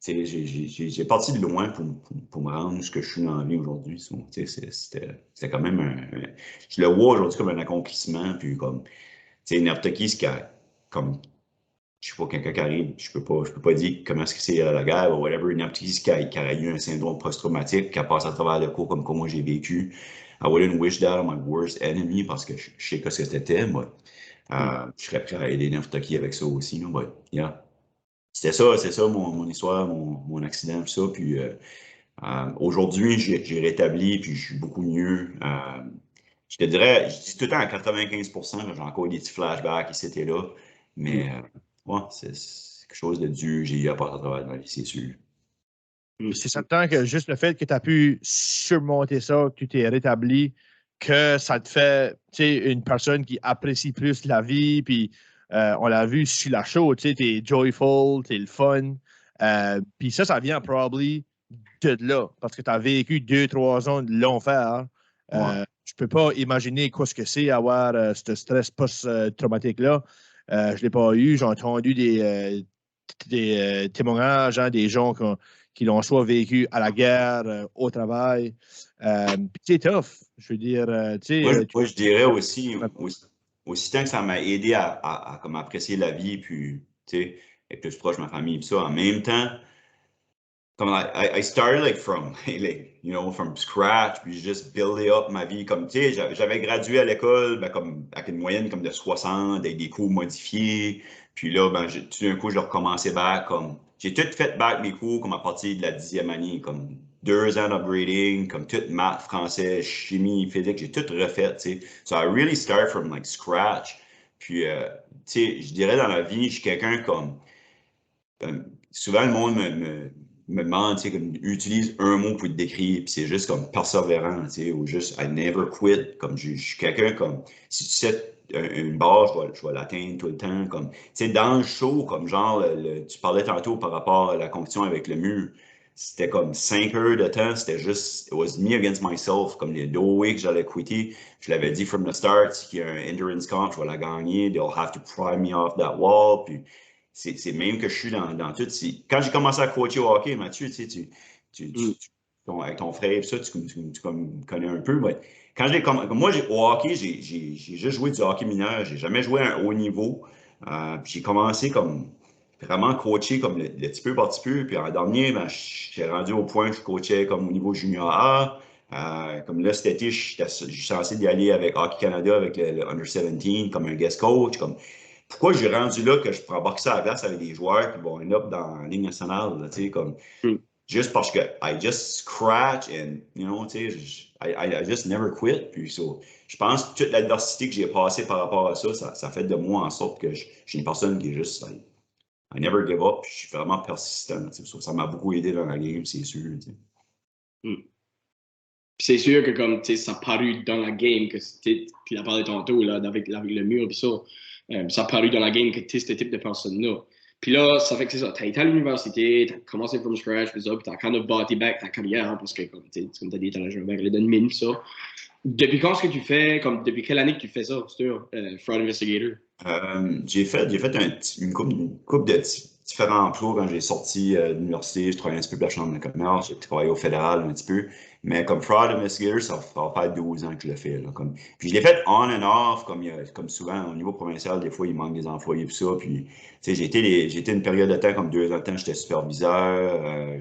j'ai parti de loin pour me rendre ce que je suis dans la vie aujourd'hui. C'était quand même je le vois aujourd'hui comme un accomplissement. Puis comme, n'importe qui, comme, je sais pas, quelqu'un qui arrive, je peux pas dire comment est-ce que c'est la guerre ou whatever, n'importe qui a eu un syndrome post-traumatique, qui a passé à travers le cours comme moi j'ai vécu. I wouldn't wish that on my worst enemy parce que je sais que c'était, moi. Je serais prêt à aider n'importe qui avec ça aussi, là, but, yeah. C'est ça mon histoire, mon accident, tout ça. Puis aujourd'hui, j'ai rétabli, puis je suis beaucoup mieux. Je te dirais, je dis tout le temps à 95%, j'ai encore des petits flashbacks ici et là, mais ouais, c'est quelque chose de dur, j'ai eu à passer à travers ma vie, c'est sûr. C'est certain que juste le fait que tu as pu surmonter ça, que tu t'es rétabli, que ça te fait une personne qui apprécie plus la vie, puis on l'a vu sur la show, tu es joyful, tu es le fun. Puis ça vient probablement de là, parce que tu as vécu 2-3 ans de l'enfer. Je peux pas imaginer quoi ce que c'est avoir ce stress post-traumatique-là. Je ne l'ai pas eu. J'ai entendu des témoignages, hein, des gens qui l'ont soit vécu à la guerre, au travail. Puis c'est tough. Je veux dire, moi, je dirais aussi tant que ça m'a aidé à comme apprécier la vie, puis être plus proche de ma famille, puis ça, en même temps, comme I started like from from scratch, puis j'ai juste buildé up ma vie. Comme tu sais, j'avais gradué à l'école comme avec une moyenne comme de 60, avec des cours modifiés. Puis là, tout d'un coup, je recommençais back. Comme j'ai tout fait back mes cours comme à partir de la 10e année, comme 2 ans d'upgrading, comme tout maths, français, chimie, physique, j'ai tout refait. Tu sais. So I really start from like scratch. Puis tu sais, je dirais dans la vie, je suis quelqu'un comme souvent, le monde me demande, tu sais, comme, utilise un mot pour te décrire, puis c'est juste comme persévérant, tu sais, ou juste I never quit, comme je suis quelqu'un comme, si tu sais une barre, je vais l'atteindre tout le temps, comme, tu sais, dans le show, comme genre, tu parlais tantôt par rapport à la compétition avec le mur, c'était comme 5 heures de temps, c'était juste, it was me against myself, comme les 2 weeks que j'allais quitter, je l'avais dit from the start, qu'il y a un endurance comp, je vais la gagner, they'll have to pry me off that wall, puis c'est même que je suis dans tout. Quand j'ai commencé à coacher au hockey, Mathieu, tu sais, avec ton frère, ça, tu connais un peu. Mais quand moi, au hockey, j'ai juste joué du hockey mineur. J'ai jamais joué à un haut niveau. J'ai commencé comme vraiment coacher comme le petit peu par petit peu. Puis en dernier, j'ai rendu au point que je coachais comme au niveau junior A. Comme là, cet été, je suis censé y aller avec Hockey Canada, avec le Under 17, comme un guest coach. Pourquoi j'ai rendu là que je pourrais boxer à la glace avec des joueurs qui vont end up dans la Ligue nationale, là, tu sais, comme, juste parce que I just scratch and, tu sais, I just never quit. Puis, je pense que toute l'adversité que j'ai passée par rapport à ça, ça fait de moi en sorte que je suis une personne qui est juste, I never give up, puis je suis vraiment persistant, tu sais, ça m'a beaucoup aidé dans la game, c'est sûr, tu sais. C'est sûr que comme ça a paru dans la game, que tu l'as parlé tantôt là, avec le mur et ça, ça a paru dans la game que tu es ce type de personne-là. Puis là, ça fait que c'est ça. Tu as été à l'université, tu as commencé from scratch, puis tu as kind of bâti back ta carrière, hein, parce que comme tu as dit, tu as joué avec les Dunmin, puis ça. Depuis quand est-ce que tu fais, comme depuis quelle année que tu fais ça, sur Fraud Investigator? J'ai fait une couple de différents emplois quand j'ai sorti de l'université. Je travaillais un petit peu pour la Chambre de commerce, j'ai travaillé au fédéral un petit peu. Mais comme Fraud Investigator, ça va faire 12 ans que je le fais. Là, puis je l'ai fait on and off, comme souvent au niveau provincial, des fois il manque des employés pour ça. Puis j'ai été une période de temps, comme 2 ans de temps, j'étais superviseur.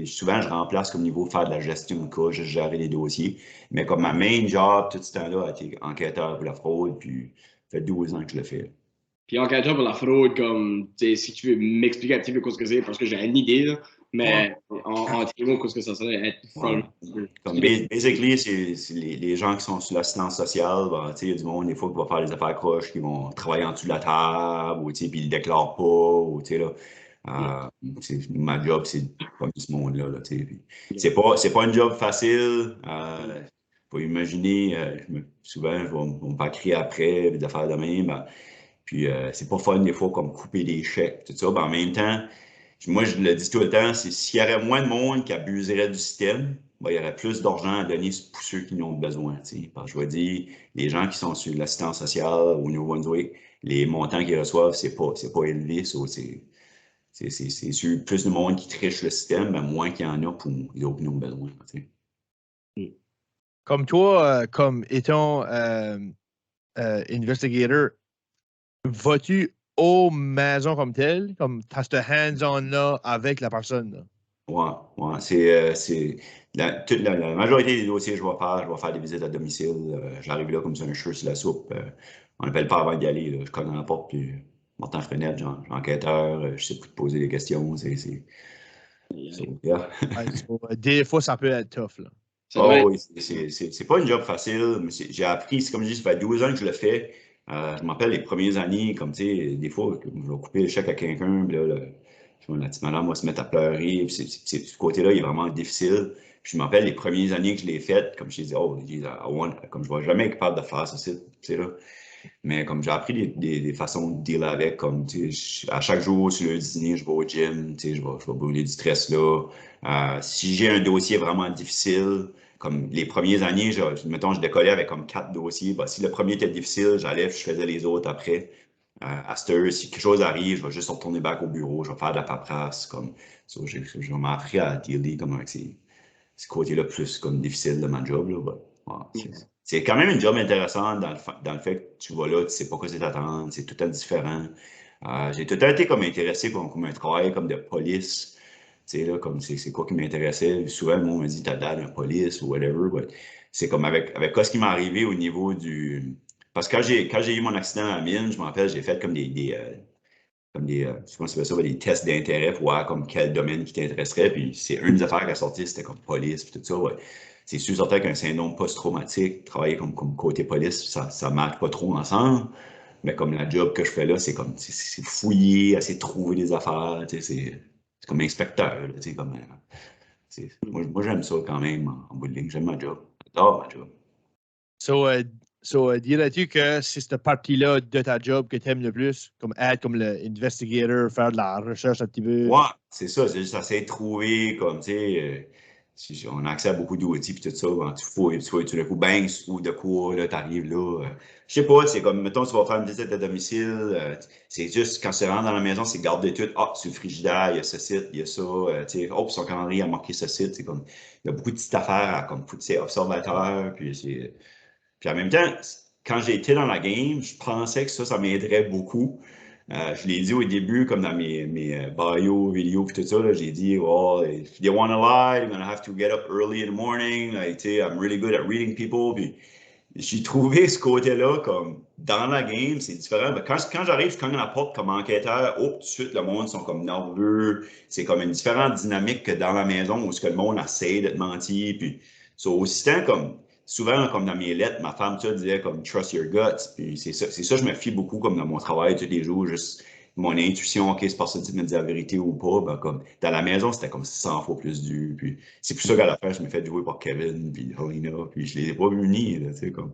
Souvent je remplace comme niveau faire de la gestion de cas, juste gérer les dossiers. Mais comme ma main job, tout ce temps-là, a été enquêteur pour la fraude. Puis ça fait 12 ans que je le fais. Puis enquêteur pour la fraude, comme, si tu veux m'expliquer un petit peu ce que c'est, parce que j'ai une idée, là, mais en petit mot, qu'est-ce que ça serait être fraud? Comme basically, c'est les gens qui sont sur l'assistance sociale, il y a du monde, des fois, qui va faire des affaires croches, qui vont travailler en dessous de la table, ou puis ils ne le déclarent pas, ou là. Ma job, c'est comme ce monde-là. Là, c'est pas un job facile. Faut imaginer, souvent, je vais me faire crier après, des affaires de même. Puis c'est pas fun des fois comme couper des chèques, tout ça. En même temps, moi je le dis tout le temps, c'est s'il y aurait moins de monde qui abuserait du système, il y aurait plus d'argent à donner pour ceux qui en ont besoin. Parce que je vais dire, les gens qui sont sur l'assistance sociale au Nouveau-Brunswick, les montants qu'ils reçoivent, c'est pas élevé. C'est sûr, plus de monde qui triche le système, moins qu'il y en a pour les autres qui en ont besoin. Comme toi, comme étant investigator, vas-tu aux maisons comme telles, comme tu as ce hands-on-là avec la personne? Là? Ouais. La majorité des dossiers que je vais faire des visites à domicile. J'arrive là comme ça, un cheveu sur la soupe. On n'appelle pas avant d'y aller. Là. Je cogne dans la porte, puis Martin Frenette, enquêteur, je sais plus te poser des questions. Yeah. Des fois, ça peut être tough. Là. Oui, c'est pas une job facile, mais j'ai appris, c'est comme je dis, ça fait 12 ans que je le fais. Je m'appelle les premières années, comme tu sais, des fois, je vais couper le chèque à quelqu'un, puis là, la petite madame va se mettre à pleurer. Ce côté-là, il est vraiment difficile. Puis je m'appelle les premières années que je l'ai fait, comme je t'ai dit, comme je ne vais jamais être capable de faire ça, là. Mais comme j'ai appris des façons de dealer avec, comme à chaque jour sur le dîner, je vais au gym, je vais brûler du stress là. Si j'ai un dossier vraiment difficile, comme les premières années, mettons, je décollais avec comme 4 dossiers. Si le premier était difficile, j'allais, je faisais les autres après. À cette heure, si quelque chose arrive, je vais juste retourner back au bureau, je vais faire de la paperasse. J'ai vraiment appris à dealer comme avec ces côtés-là plus comme difficile de ma job. Là, c'est quand même une job intéressante dans le fait que tu vas là, tu sais pas quoi c'est t'attendre, c'est tout à fait différent. J'ai tout à été comme intéressé comme un travail comme de police. sais, là, comme c'est quoi qui m'intéressait. Souvent, le monde me dit, t'as l'air d'un police ou whatever. C'est comme avec ce qui m'est arrivé au niveau du. Parce que quand j'ai eu mon accident à la mine, je me rappelle, j'ai fait comme comment ça s'appelle ça, des tests d'intérêt pour voir comme quel domaine qui t'intéresserait. Puis c'est une des affaires qui a sorti, c'était comme police, puis tout ça. Ouais. C'est sûr certain qu'un syndrome post-traumatique, travailler comme côté police, ça marche pas trop ensemble. Mais comme la job que je fais là, c'est comme c'est fouiller, essayer de trouver des affaires. C'est comme inspecteur. Là, comme, moi j'aime ça quand même en bout de ligne. J'aime ma job. J'adore ma job. Dirais-tu que c'est cette partie-là de ta job que tu aimes le plus, comme être comme l'investigator, faire de la recherche un petit peu? Ouais, c'est ça. C'est juste essayer de trouver, comme, tu sais, si on a accès à beaucoup d'outils puis tout ça, ben, tu fouilles, tu fouilles, tout d'un coup, bang, ou de quoi, là, t'arrives là. Je sais pas, c'est comme, mettons, tu vas faire une visite à domicile, c'est juste, quand tu rentres dans la maison, c'est garder tout. Ah, sur le frigidaire, il y a ce site, il y a ça, tu sais, oh, son calendrier a marqué ce site. C'est comme, il y a beaucoup de petites affaires à, comme, tu sais, observateur, puis en même temps, quand j'ai été dans la game, je pensais que ça m'aiderait beaucoup. Je l'ai dit au début, comme dans mes bios, vidéos, puis tout ça, j'ai dit, oh, if they want to lie, they're gonna have to get up early in the morning. Like, tu sais, I'm really good at reading people. Puis j'ai trouvé ce côté-là comme dans la game, c'est différent. Mais quand j'arrive, je cogne à la porte comme enquêteur, oh, tout de suite, le monde sont comme nerveux. C'est comme une différente dynamique que dans la maison où ce que le monde essaie de te mentir. Puis, aussitôt comme souvent, comme dans mes lettres, ma femme, tu sais, disait comme trust your guts. Puis c'est ça, je me fie beaucoup comme dans mon travail tous les jours, juste mon intuition, OK, c'est parce que tu me dis la vérité ou pas. Ben, comme dans la maison, c'était comme 100 fois plus dur. Puis c'est pour ça qu'à la fin, je me fais jouer par Kevin, puis Helena, puis je les ai pas unis, là, tu sais, comme.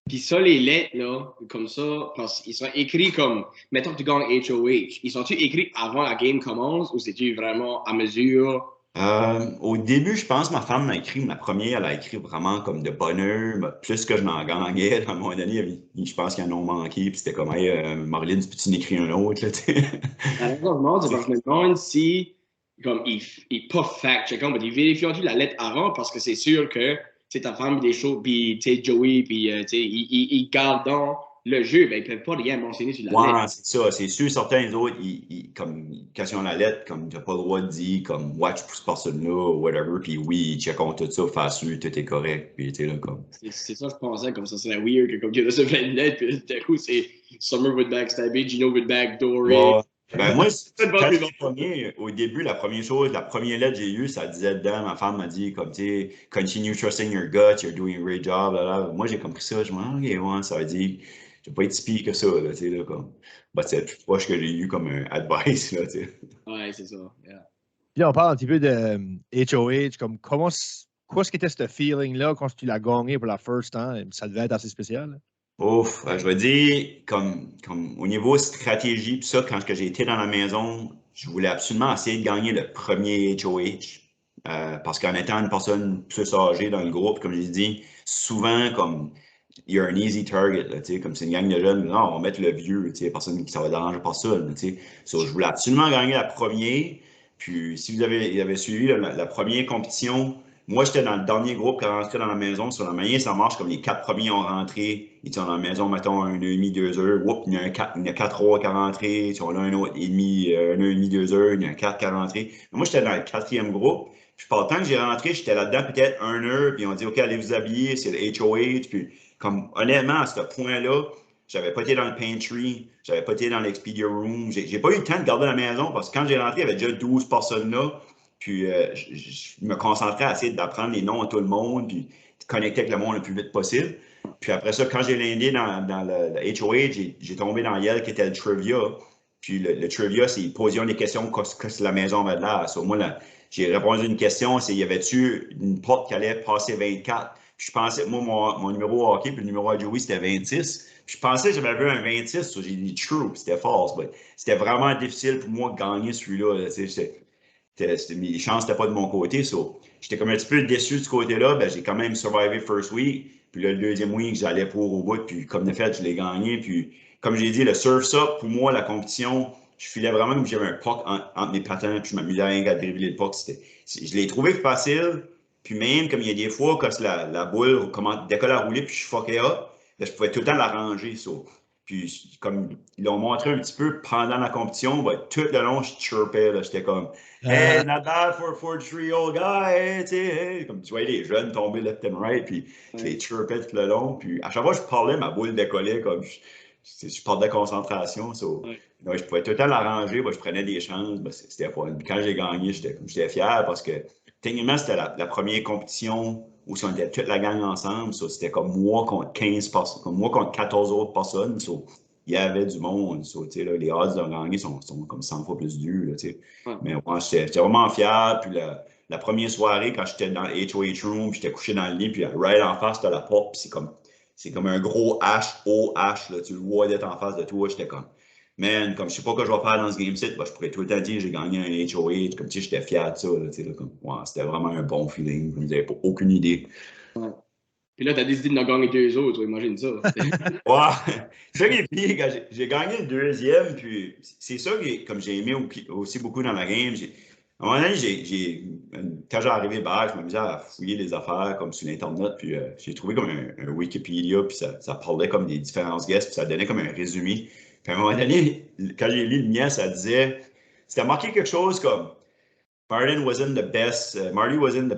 Puis ça, les lettres, là, comme ça, parce qu'ils sont écrits comme, mettons que tu gagnes HOH, ils sont-ils écrits avant la game commence ou c'est-tu vraiment à mesure? Au début, je pense que ma femme m'a écrit, ma première, elle a écrit vraiment comme de bonheur, mais plus que je n'en gagnais. À un moment donné, je pense qu'ils en ont manqué, puis c'était comme, hey, Marilyn, peux-tu en écrire un autre, là, tu sais? La raison que je demande, c'est parce que je me demande si, comme, ils pas fact-checkant, mais ils vérifient la lettre avant parce que c'est sûr que, tu sais, ta femme, des choses, puis, tu sais, Joey, puis, tu sais, ils gardent dans le jeu, ben, ils peuvent pas rien mentionner sur la lettre. Ouais, c'est ça. C'est sûr, certains autres, comme, quand ils ont la lettre, comme, t'as pas le droit de dire, comme, watch pour cette personne-là, ou whatever, puis oui, ils checkeront tout ça, face sûr, tout est correct, puis tu sais, là, comme. C'est ça, je pensais, comme ça serait weird que, comme, il y a ce plein de lettres, puis d'un coup, c'est Summer would backstabber, Gino would backdoorer. Ouais. Ben, moi, quand j'étais premier, au début, la première lettre que j'ai eue, ça disait dedans, ma femme m'a dit, comme, tu sais, continue trusting your gut, you're doing a great job, là, là. Moi, j'ai compris ça, je me dis, ok, ouais, ça veut dire, je vais pas être si pire que ça, là, tu sais, là, comme. Ben, c'est le plus proche que j'ai eu comme un advice, là, tu sais. Ouais, c'est ça, yeah. Puis là, on parle un petit peu de HOH, comme quoi ce qu'était ce feeling-là quand tu l'as gagné pour la first time? Ça devait être assez spécial. Ouf, je vais dire, comme au niveau stratégie, puis ça, quand j'ai été dans la maison, je voulais absolument essayer de gagner le premier HOH. Parce qu'en étant une personne plus âgée dans le groupe, comme j'ai dit, souvent, comme, you're an easy target, là, comme c'est une gang de jeunes, non, on va mettre le vieux, personne qui ça va déranger personne. Je voulais absolument gagner la première. Puis, si vous avez suivi la première compétition, moi, j'étais dans le dernier groupe qui est rentré dans la maison. Sur la manière, ça marche comme les 4 premiers ont rentré. Ils sont dans la maison, mettons, 1h30, 2h. Oups, il y a 4 autres qui sont rentrés. Ils sont là, 1h30, 2h. Il y a un 4 qui est rentré. Mais moi, j'étais dans le 4e groupe. Puis, par le temps que j'ai rentré, j'étais là-dedans peut-être 1 heure. Puis, on dit, OK, allez vous habiller. C'est le HOH. Puis, comme, honnêtement, à ce point-là, j'avais pas été dans le pantry. J'avais pas été dans l'Expedia Room. J'ai pas eu le temps de garder la maison parce que quand j'ai rentré, il y avait déjà 12 personnes là. Puis je me concentrais à essayer d'apprendre les noms à tout le monde, puis de connecter avec le monde le plus vite possible. Puis après ça, quand j'ai landé dans le HOH, j'ai tombé dans Yale qui était le trivia. Puis le trivia, c'est ils posaient des questions que la maison avait de l'air. Moi, j'ai répondu à une question, c'est y avait-tu une porte qui allait passer 24? Puis je pensais, moi, mon numéro hockey, puis le numéro à Joey, c'était 26. Puis je pensais que j'avais vu un 26, j'ai dit true, puis c'était false. C'était vraiment difficile pour moi de gagner celui-là. Mes chances n'étaient pas de mon côté. J'étais comme un petit peu déçu de ce côté-là. Ben, j'ai quand même survivé first week. Puis là, le deuxième week, j'allais pour au bout. Puis comme de fait, je l'ai gagné. Puis comme j'ai dit, le surf up, pour moi, la compétition, je filais vraiment comme j'avais un puck entre mes patins. Puis je m'amusais à rien qu'à dribbler le puck. Je l'ai trouvé facile. Puis même, comme il y a des fois, quand la boule décolle à rouler, puis je fuckais up, ben, je pouvais tout le temps la ranger. Puis, comme ils l'ont montré un petit peu pendant la compétition, ben, tout le long, je chirpais. J'étais comme Hey, not bad for a 43-year-old guy. Hey, tu sais, hey. Comme tu voyais les jeunes tomber left and right. Puis, je les chirpais tout le long. Puis, à chaque fois que je parlais, ma boule décollait. Comme je perdais de concentration. Je pouvais tout le temps l'arranger. Je prenais des chances. C'était fun. Puis, quand j'ai gagné, j'étais fier parce que techniquement, c'était la première compétition où on était toute la gang ensemble. C'était comme moi contre 15 personnes, comme moi contre 14 autres personnes. Il y avait du monde. Là, les odds de gagner sont comme 100 fois plus durs. Ouais. Mais moi, j'étais vraiment fier. Puis la première soirée, quand j'étais dans le HOH room, j'étais couché dans le lit, puis right en face de la porte, puis c'est comme un gros H-O-H. Là, tu le vois d'être en face de toi. J'étais comme, man, comme je sais pas quoi je vais faire dans ce game set, je pourrais tout le temps dire j'ai gagné un HOH. Comme j'étais fier de ça. Là, comme, c'était vraiment un bon feeling. Vous n'avez aucune idée. Ouais. Puis là, t'as décidé de en gagner 2 autres, imagine ça. Ouais, c'est ça qui est pire, quand j'ai gagné le deuxième, puis c'est ça que comme j'ai aimé aussi beaucoup dans la game. À un moment donné, quand j'ai arrivé back, je m'amusais à fouiller des affaires comme sur l'Internet, puis j'ai trouvé comme un Wikipédia, puis ça parlait comme des différences guests, puis ça donnait comme un résumé. Puis à un moment donné, quand j'ai lu le mien, ça disait, c'était marqué quelque chose comme Marty wasn't the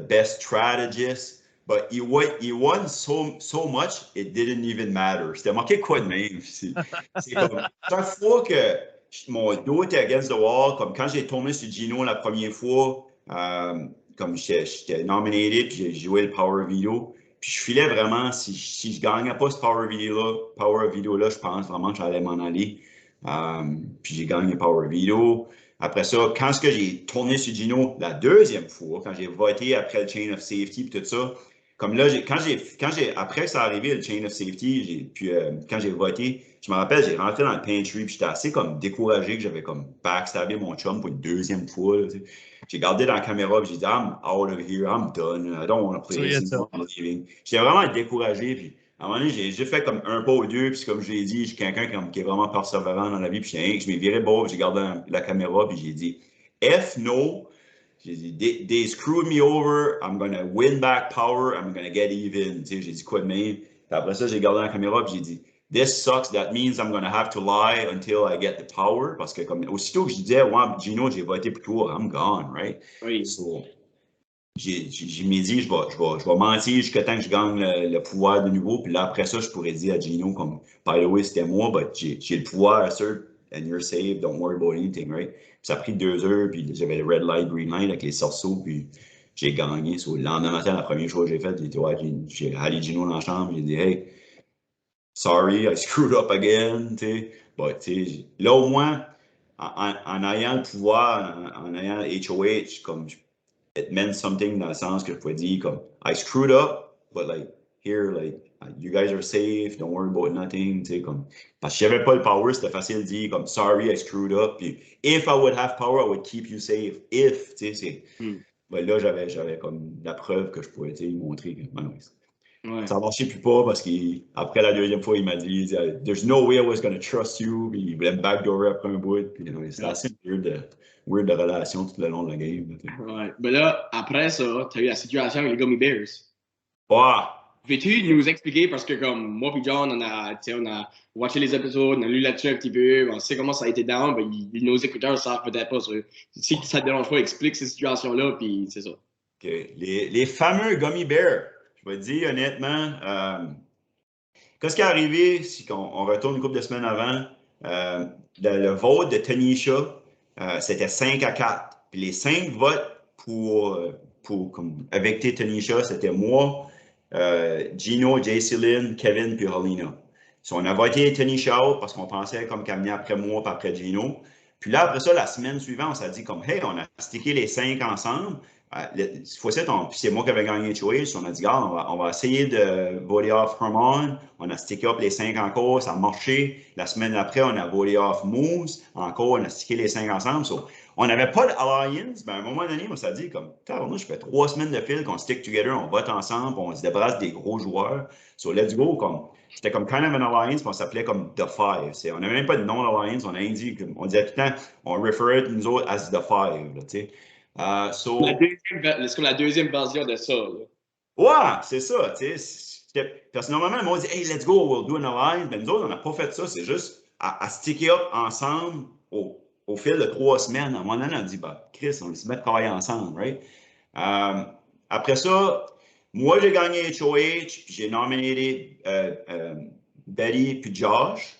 best strategist, but he won so much it didn't even matter. C'était marqué quoi de même? C'est comme chaque fois que mon dos était against the wall, comme quand j'ai tombé sur Gino la première fois, comme j'étais nominated, puis j'ai joué le Power Video. Puis je filais vraiment, si je gagnais pas ce Power Video-là, je pense vraiment que j'allais m'en aller. Puis j'ai gagné Power Video. Après ça, quand j'ai tourné sur Gino la deuxième fois, quand j'ai voté après le Chain of Safety et tout ça, comme là, après que ça arrivé, le Chain of Safety, puis quand j'ai voté, je me rappelle, j'ai rentré dans le pantry, puis j'étais assez comme découragé que j'avais comme backstabé mon chum pour une deuxième fois. Là, j'ai gardé dans la caméra, puis j'ai dit, I'm out of here, I'm done, I don't want to play this anymore, I'm leaving. J'étais vraiment découragé, puis à un moment donné, j'ai fait comme un pas ou deux, puis comme je l'ai dit, je suis quelqu'un qui est vraiment persévérant dans la vie, puis je m'ai viré beau, j'ai gardé la caméra, puis j'ai dit, F no, j'ai dit, they screwed me over, I'm gonna win back power, I'm gonna get even. J'ai dit quoi de même. Puis après ça, j'ai gardé la caméra, puis j'ai dit, this sucks, that means I'm gonna have to lie until I get the power. Parce que comme aussitôt que je disais, ouais, Gino, j'ai voté pour toi, I'm gone, right? Oui. So, j'ai dit, je vais mentir jusqu'à temps que je gagne le pouvoir de nouveau. Puis là, après ça, je pourrais dire à Gino, comme, by the way, c'était moi, but j'ai le pouvoir, sir, and you're safe, don't worry about anything, right? Puis ça a pris 2 heures, puis j'avais le red light, green light avec les sorceaux, puis j'ai gagné. So, le lendemain matin, la première chose que j'ai faite, j'ai allé Gino dans la chambre, j'ai dit, hey, sorry, I screwed up again, tu sais. But, tu sais, là, au moins, en ayant le pouvoir, en ayant HOH, comme, it meant something dans le sens que je pouvais dire comme I screwed up, but like here, like you guys are safe, don't worry about nothing, tu sais, comme parce que j'avais pas le power, c'était facile de dire comme sorry, I screwed up, puis if I would have power, I would keep you safe, if, tu sais, ben là j'avais comme la preuve que je pouvais montrer que ça marchait plus pas parce qu'après la deuxième fois, il m'a dit there's no way I was gonna trust you, puis il voulait me backdoorer après un bout, puis c'était assez weird de relation tout le long de la game. Ouais. Ben là, après ça, tu as eu la situation avec les Gummy Bears. Ouais. Peux-tu nous expliquer, parce que comme moi et John, on a watché les épisodes, on a lu là-dessus un petit peu, on sait comment ça a été down, ben, nos écouteurs ne savent peut-être pas. Si ça te dérange pas, explique ces situations-là, puis c'est ça. OK. Les fameux Gummy Bears, je vais te dire honnêtement, qu'est-ce qui est arrivé, si on retourne une couple de semaines avant, le vote de Tanisha, c'était 5-4. Puis les 5 votes avec Tanisha, c'était moi, Gino, Jaycelyn, Kevin, puis Helena. On a voté Tanisha out parce qu'on pensait comme qu'elle venait après moi, puis après Gino. Puis là, après ça, la semaine suivante, on s'est dit comme, hey, on a stické les 5 ensemble. C'est moi qui avais gagné Choice. On a dit, regarde, on va essayer de voter off Herman. On a stické up les 5 encore, ça a marché. La semaine après, on a voté off Moose. Encore, on a stické les 5 ensemble. On n'avait pas d'alliance, mais à un moment donné, on s'est dit, comme, je fais 3 semaines de fil qu'on stick together, on vote ensemble, on se débarrasse des gros joueurs. So, let's go. C'était comme kind of an alliance, puis on s'appelait comme The Five. On n'avait même pas de nom d'alliance, on disait tout le temps, on referait nous autres as The Five. Là, c'est comme la deuxième version de ça. Là. Ouais, c'est ça. Parce que normalement, le monde dit, hey, let's go, we'll do an alliance. Mais nous autres, on n'a pas fait ça. C'est juste à sticker up ensemble au fil de 3 semaines. À un moment donné, on a dit, bah, Chris, on va se mettre à travailler ensemble, right? Après ça, moi, j'ai gagné HOH, puis j'ai nominé Betty puis Josh.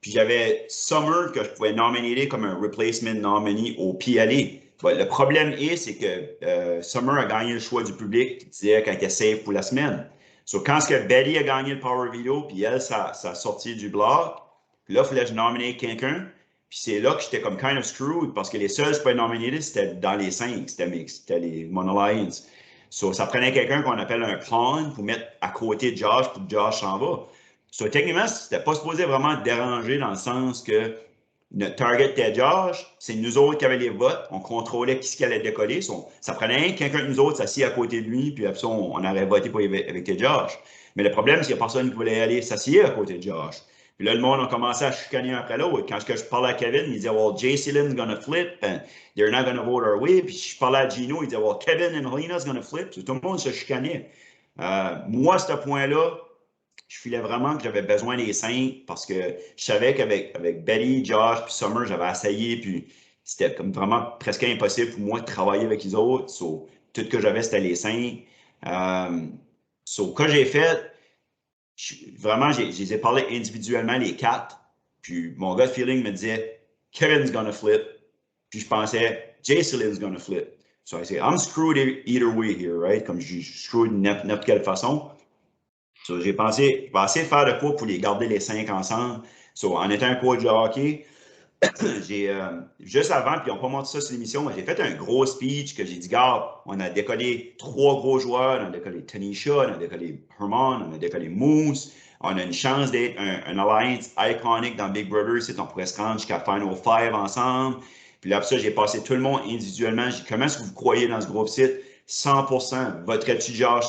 Puis j'avais Summer que je pouvais nominer comme un replacement nominee au PLA. Bon, le problème c'est que Summer a gagné le choix du public qui disait qu'elle était safe pour la semaine. So, quand Betty a gagné le Power Video, puis elle, ça sorti du blog, puis là, il fallait que je nomine quelqu'un. Puis c'est là que j'étais comme kind of screwed parce que les seuls que je pouvais nominer, c'était dans les 5, c'était les Mon Alliance. So, ça prenait quelqu'un qu'on appelle un clone pour mettre à côté de Josh pour que Josh s'en va. So, techniquement, c'était pas supposé vraiment déranger dans le sens que notre target était Josh, c'est nous autres qui avions les votes, on contrôlait qui allait décoller. So, ça prenait quelqu'un de nous autres s'assit à côté de lui, puis après ça, on aurait voté pour avec Josh. Mais le problème, c'est qu'il n'y a personne qui voulait aller s'assier à côté de Josh. Puis là, le monde a commencé à chicaner après l'autre. Quand je parlais à Kevin, il disait, well, J.C. Lynn's gonna flip, and they're not gonna vote our way. Puis je parlais à Gino, il disait, well, Kevin and Helena's gonna flip. So, tout le monde se chicanait. Moi, à ce point-là, je filais vraiment que j'avais besoin des 5 parce que je savais qu'avec Betty, Josh puis Summer, j'avais essayé, puis c'était comme vraiment presque impossible pour moi de travailler avec les autres. So, tout ce que j'avais, c'était les 5. Quand j'ai fait, vraiment, je les ai parlé individuellement, les 4. Puis mon gut feeling me disait, Kevin's gonna flip. Puis je pensais, J.C. Lynn's gonna flip. So I say, I'm screwed either way here, right? Comme je suis screwed de n'importe quelle façon. So, j'ai pensé, je vais essayer de faire de quoi pour les garder les 5 ensemble. So, en étant un coach de hockey, j'ai juste avant, puis on n'a pas montré ça sur l'émission, mais j'ai fait un gros speech que j'ai dit, gars, on a décollé 3 gros joueurs, on a décollé Tanisha, on a décollé Herman, on a décollé Moose, on a une chance d'être un alliance iconique dans Big Brother, c'est on pourrait se rendre jusqu'à Final 5 ensemble. Puis là, après ça, j'ai passé tout le monde individuellement. J'ai dit, comment est-ce que vous croyez dans ce groupe site? 100%. Voterais-tu Josh?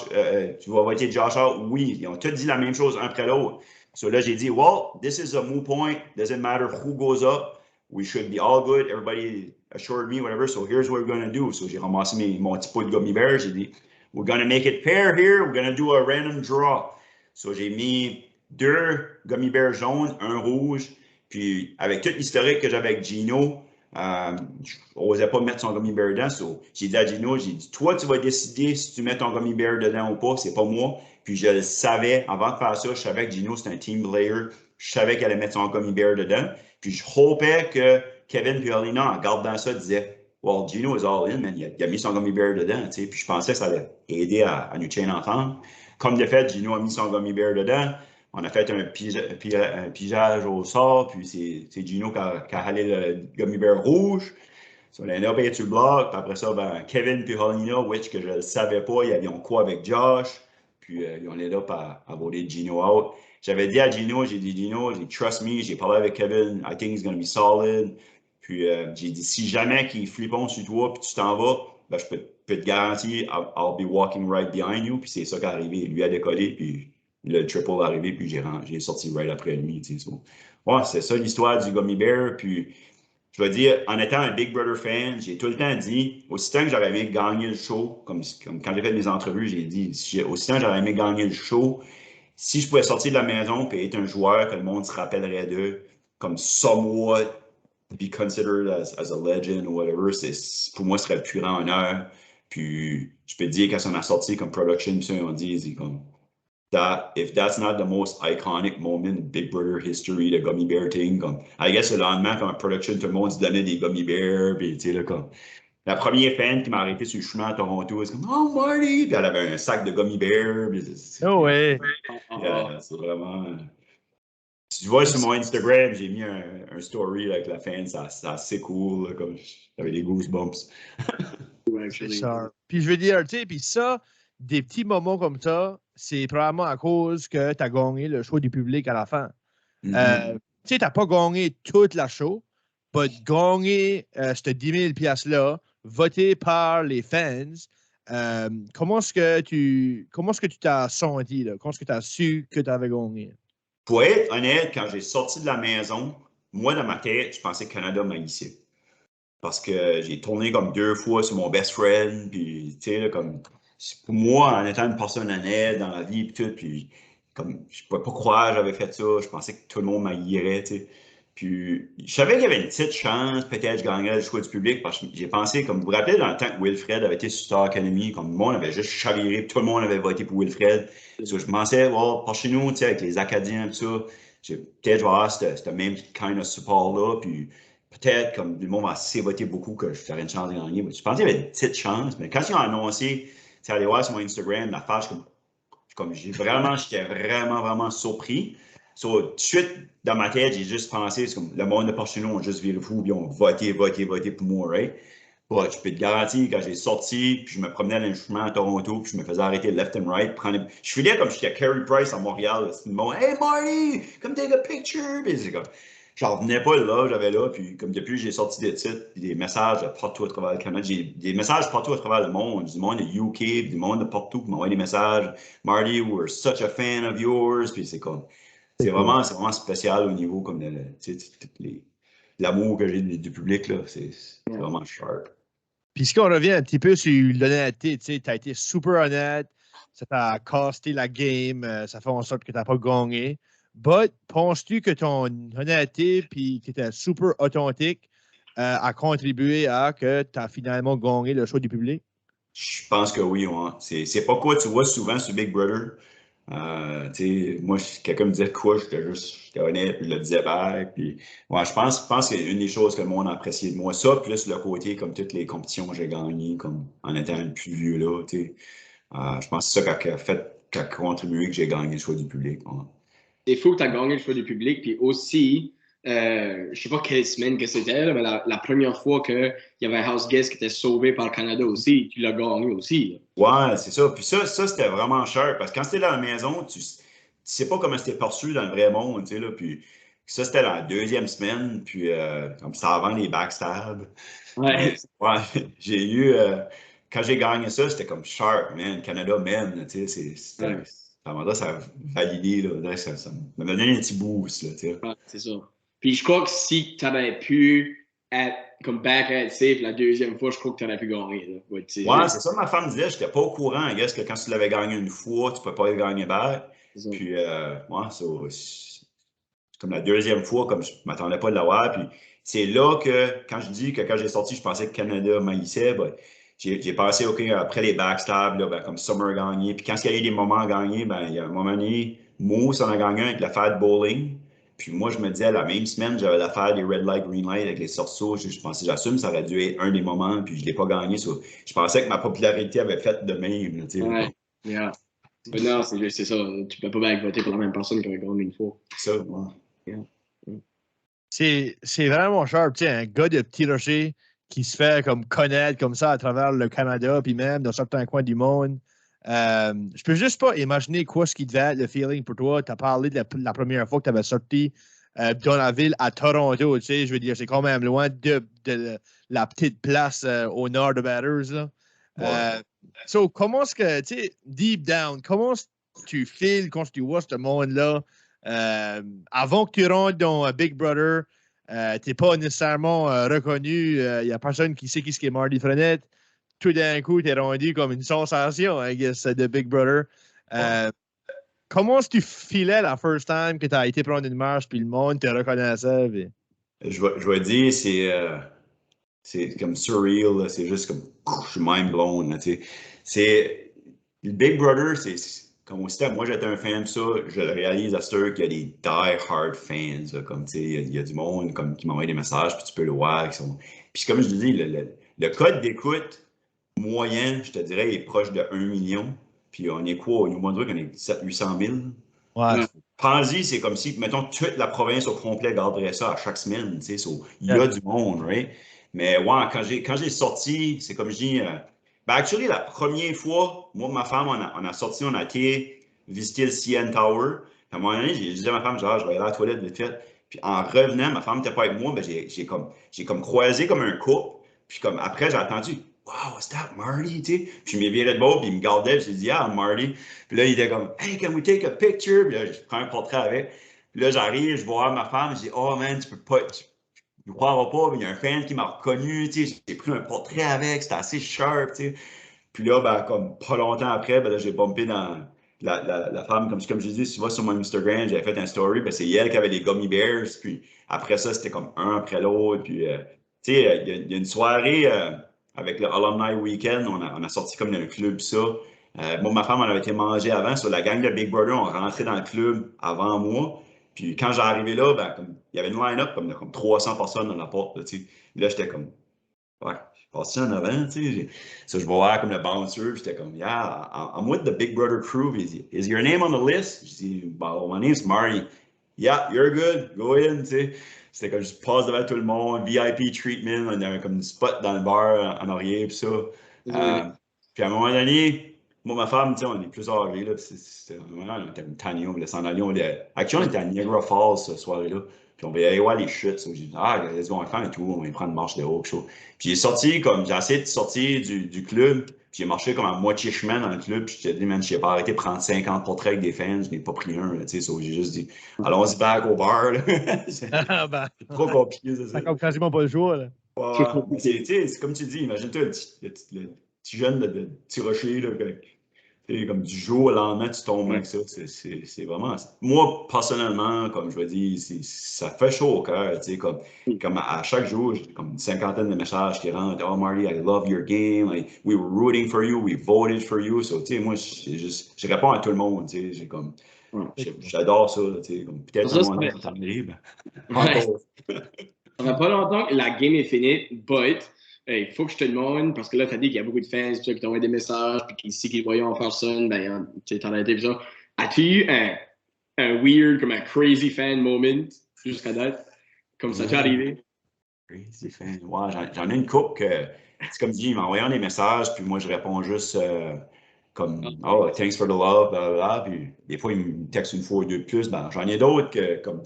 Tu vas voter Josh out? Oui. Ils ont tous dit la même chose un après l'autre. So là, j'ai dit, well, this is a moot point. Doesn't matter who goes up. We should be all good. Everybody assured me, whatever. So here's what we're going to do. So j'ai ramassé mon petit pot de gummy bears. J'ai dit, we're going to make it fair here. We're going to do a random draw. So j'ai mis 2 gummy bears jaunes, 1 rouge. Puis avec tout l'historique que j'avais avec Gino, je n'osais pas mettre son gummy bear dedans. So, j'ai dit à Gino, j'ai dit, toi, tu vas décider si tu mets ton gummy bear dedans ou pas, c'est pas moi. Puis je le savais, avant de faire ça, je savais que Gino, c'était un team player. Je savais qu'elle allait mettre son gummy bear dedans. Puis je hopais que Kevin et Helena, en gardant ça, disaient, well, Gino is all in, man. Il a mis son gummy bear dedans. T'sais. Puis je pensais que ça allait aider à nous chain ensemble. Comme de fait, Gino a mis son gummy bear dedans. On a fait un pigeage au sort, puis c'est Gino qui a halé le gummy bear rouge. So, on a été sur le blog, puis après ça, ben, Kevin et Helena, which que je ne savais pas, ils ont quoi avec Josh, puis ils ont aidé à voter Gino out. J'avais dit à Gino, j'ai dit, Gino, trust me, j'ai parlé avec Kevin, I think he's going to be solid. Puis j'ai dit, si jamais qu'ils flippent sur toi, puis tu t'en vas, ben, je peux te garantir, I'll be walking right behind you, puis c'est ça qui est arrivé. Lui a décollé, puis le triple est arrivé, puis j'ai sorti right après lui. So. Ouais, c'est ça l'histoire du Gummy Bear. Puis, je vais dire, en étant un Big Brother fan, j'ai tout le temps dit, aussitôt que j'aurais aimé gagner le show, comme quand j'ai fait mes entrevues, j'ai dit, aussitôt que j'aurais aimé gagner le show, si je pouvais sortir de la maison et être un joueur que le monde se rappellerait d'eux, comme somewhat be considered as a legend ou whatever, pour moi, ce serait le plus grand honneur. Puis, je peux te dire, quand ça m'a sorti comme production, puis ça, on dit, c'est comme, if that's not the most iconic moment in Big Brother history, the gummy bear thing, comme, I guess le lendemain, comme production, tout le monde se donnait des gummy bears, puis tu sais, là, comme, la première fan qui m'a arrêté sur le chemin à Toronto, c'est comme, oh Marty, puis elle avait un sac de gummy bears. Oh ouais. Yeah, c'est vraiment. Si tu vois sur mon Instagram, j'ai mis un story avec la fan, c'est assez cool, là, comme j'avais des goosebumps. C'est ça. Puis je veux dire, tu sais, puis ça, des petits moments comme ça, c'est probablement à cause que tu as gagné le show du public à la fin. Mm-hmm. Tu sais, tu n'as pas gagné toute la show, mais gagné ce 10 000 $-là, voté par les fans. Comment est-ce que tu t'as senti, là? Comment est-ce que tu as su que tu avais gagné? Pour être honnête, quand j'ai sorti de la maison, moi, dans ma tête, je pensais que Canada m'haïssait. Parce que j'ai tourné comme 2 fois sur mon best friend, puis tu sais, comme pour moi, en étant une personne honnête dans la vie, puis tout, puis comme, je pouvais pas croire que j'avais fait ça. Je pensais que tout le monde m'haïrait, tu sais. Puis, je savais qu'il y avait une petite chance, peut-être que je gagnerais le choix du public, parce que j'ai pensé, comme vous vous rappelez, dans le temps que Wilfred avait été sur Star Academy, comme le monde avait juste chaviré, puis tout le monde avait voté pour Wilfred. So, je pensais, par chez nous, tu sais, avec les Acadiens, tout ça, peut-être je vais avoir ce même kind of support-là, puis peut-être, comme le monde va assez voter beaucoup, que je ferais une chance de gagner. Mais je pensais qu'il y avait une petite chance, mais quand ils ont annoncé, tu sais, allez voir sur mon Instagram, la page, j'étais vraiment surpris. So, tout de suite, dans ma tête, j'ai juste pensé, c'est comme le monde de Porcino ont juste viré fou, puis ils ont voté pour moi, right? Bon, je peux te garantir, quand j'ai sorti, puis je me promenais à l'instrument à Toronto, puis je me faisais arrêter left and right, je filais comme j'étais Carey Price à Montréal. C'est le monde, hey Marty, come take a picture! Puis c'est comme, j'en revenais pas là, j'avais là, puis comme depuis j'ai sorti des titres, puis des messages partout à travers le Canada, j'ai des messages partout à travers le monde, du monde de UK, du monde de partout qui m'envoie des messages. Marty, we're such a fan of yours, puis c'est comme, c'est vraiment spécial au niveau comme l'amour que j'ai du public, là, c'est vraiment sharp. Puis si on revient un petit peu sur l'honnêteté, tu as été super honnête, ça t'a casté la game, ça fait en sorte que tu n'as pas gagné. But penses-tu que ton honnêteté puis que tu étais super authentique a contribué à que tu as finalement gagné le choix du public? Je pense que oui, ouais. C'est pas quoi tu vois souvent sur Big Brother. Moi, quelqu'un me disait quoi, j'étais honnête, puis je le disais back. Puis, ouais, je pense que une des choses que le monde a apprécié de moi, ça, plus le côté, comme toutes les compétitions que j'ai gagnées, comme en étant le plus vieux là, je pense que c'est ça qui a contribué que j'ai gagné le choix du public. Ouais. C'est fou que tu as gagné le choix du public, puis aussi, je sais pas quelle semaine que c'était, mais la première fois qu'il y avait un house guest qui était sauvé par le Canada aussi, tu l'as gagné aussi. Ouais, c'est ça. Puis ça c'était vraiment cher parce que quand c'était dans la maison, tu sais pas comment c'était perçu dans le vrai monde, tu sais, là. Puis ça, c'était la deuxième semaine, puis comme ça avant les backstabs. Mais Ouais. ouais, j'ai eu, quand j'ai gagné ça, c'était comme sharp, man, Canada man, tu sais, Ouais. ça a validé, là, ça m'a donné un petit boost, là, tu sais. Ouais, c'est ça. Puis je crois que si tu avais pu être comme back at safe la deuxième fois, je crois que tu aurais pu gagner. Là. Ouais, Ouais, c'est ça, ma femme disait, j'étais pas au courant, I guess, que quand tu l'avais gagné une fois, tu peux pas le gagner back. Puis, ouais, c'est comme la deuxième fois, comme je m'attendais pas de l'avoir. Puis c'est là que, quand je dis que quand j'ai sorti, je pensais que Canada maïssait, ben, j'ai pensé, OK, après les backstabs, là, ben, comme Summer a gagné. Puis quand il y a eu des moments à gagner, ben, il y a un moment donné, Moose en a gagné un avec l'affaire de bowling. Puis moi, je me disais, la même semaine, j'avais l'affaire des red light, green light avec les sorceaux. Je pensais, j'assume, ça aurait dû être un des moments, puis je l'ai pas gagné. Je pensais que ma popularité avait fait de même. Là, ouais, yeah. Mais non, c'est ça. Tu peux pas bien voter pour la même personne qui a gagné une fois. C'est ça, ouais. Yeah. C'est vraiment sharp, tu sais, un gars de Petit Rocher qui se fait comme connaître comme ça à travers le Canada, puis même dans certains coins du monde. Je peux juste pas imaginer quoi ce qui devait être le feeling pour toi. Tu as parlé de la première fois que tu avais sorti dans la ville à Toronto, tu sais, je veux dire, c'est quand même loin de la petite place au nord de Batters. Là. Ouais. So, comment est-ce que, tu sais, deep down, comment tu feels quand tu vois ce monde-là avant que tu rentres dans Big Brother, tu n'es pas nécessairement reconnu, il n'y a personne qui sait qui est Marty Frenette. Tout d'un coup, tu es rendu comme une sensation, I guess, de Big Brother. Comment est-ce que tu filais la first time que tu as été prendre une marche puis le monde te reconnaissait? Puis... Je vais dire, c'est comme surreal, là. C'est juste comme, je suis mind blown, là, tu sais. C'est, le Big Brother, comme au step, moi j'étais un fan de ça, je le réalise à ce qu'il y a des die-hard fans, là, comme, tu sais, il y a du monde comme, qui m'envoie des messages, puis tu peux le voir. Puis comme je te dis, le code d'écoute moyen, je te dirais, est proche de 1 million. Puis on est quoi? Au Nouveau-Brunswick, on est 700 000. Ouais. Pense-y, c'est comme si, mettons, toute la province au complet garderait ça à chaque semaine. Tu sais, il y a du monde, right? Mais ouais, quand j'ai sorti, c'est comme je dis, ben, actually, la première fois, moi et ma femme, on a sorti, on a été visiter le CN Tower. Puis à un moment donné, j'ai dit à ma femme, genre, je vais aller à la toilette vite fait. Puis en revenant, ma femme n'était pas avec moi, ben, j'ai comme croisé comme un couple. Puis comme après, j'ai attendu, wow, what's that, Marty? Tu sais? Puis je me virais de bord, puis il me gardait, puis j'ai dit, yeah, Marty. Puis là, il était comme, hey, can we take a picture? Puis là, je prends un portrait avec. Puis là, j'arrive, je vois ma femme, je dis, oh man, tu peux pas, tu ne croiras pas, mais il y a un fan qui m'a reconnu, tu sais, j'ai pris un portrait avec, c'était assez sharp, tu sais. Puis là, ben, comme pas longtemps après, ben, là, j'ai bumpé dans la femme, comme je dis, si tu vas sur mon Instagram, j'avais fait un story, ben, c'est elle qui avait les gummy bears. Puis après ça, c'était comme un après l'autre. Puis, tu sais, il y a une soirée avec le Alumni Weekend, on a sorti comme d'un club ça. Moi, ma femme, on avait été manger avant. Sur la gang de Big Brother, on rentrait dans le club avant moi. Puis quand j'arrivais là, ben, comme, il y avait une line-up comme 300 personnes dans la porte. Là, tu sais. Là, j'étais comme, ouais, je passe en avant, tu sais. Ça, je vais voir comme le bouncer. J'étais comme, yeah, I'm with the Big Brother crew. Is your name on the list? Je dis, bon, my name's Marty. Yeah, you're good. Go in, tu sais. C'était comme, je passe devant tout le monde, VIP treatment. On avait comme une spot dans le bar en arrière, puis ça. Puis à un moment donné, moi, ma femme, tu sais, on est plus âgés, là. C'était vraiment, on était tanné, on voulait s'en aller. Actuellement, on était à Niagara Falls ce soir-là. Puis on voulait aller voir les chutes. So, j'ai dit, let's go, on va faire un tour, on va prendre une marche de haut, chaud. Puis j'ai sorti, comme, j'ai essayé de sortir du club. Puis j'ai marché comme à moitié chemin dans le club. Puis je t'ai dit, man, je n'ai pas arrêté de prendre 50 portraits avec des fans. Je n'ai pas pris un, tu sais. So, j'ai juste dit, allons-y back au bar, là. C'est trop compliqué, ça. Ça comme quasiment pas le choix, là. Ouais, c'est comme tu dis, imagine-toi le petit jeune de petit rocher, là, comme du jour au lendemain, tu tombes avec ça. C'est vraiment. Moi, personnellement, comme je veux dire, ça fait chaud au cœur. Comme à chaque jour, j'ai comme une cinquantaine de messages qui rentrent. Oh, Marty, I love your game. Like, we were rooting for you. We voted for you. So, moi, je réponds à tout le monde. J'ai comme. J'adore ça. Comme, peut-être à mon âge, ça m'arrive. Ça va pas longtemps que la game est finie, but il faut que je te demande, parce que là, tu as dit qu'il y a beaucoup de fans qui t'envoient des messages, puis qu'ici, qu'ils voyaient en personne, ben, tu t'en as été, ça. As-tu eu un weird, comme un crazy fan moment jusqu'à date? Comme ça t'est arrivé? Crazy fan. Ouais, j'en ai une couple que, c'est comme dit, ils m'envoient des messages, puis moi, je réponds juste comme, oh, thanks for the love, blablabla. Puis des fois, ils me textent une fois ou deux de plus. Ben, j'en ai d'autres que, comme,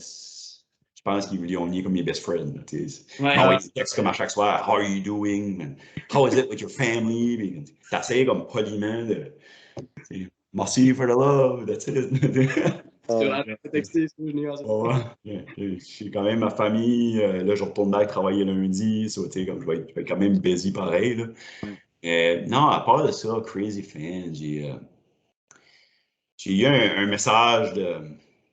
je pense qu'ils ont mis comme mes best friends. Ils textent comme à chaque soir, how are you doing? How is it with your family? T'essayes comme poliment de, merci for the love, that's it. J'ai quand même ma famille. Là, je retourne back travailler lundi. So, comme je vais être quand même busy pareil. Là. Non, à part de ça, Crazy Fan, j'ai eu un message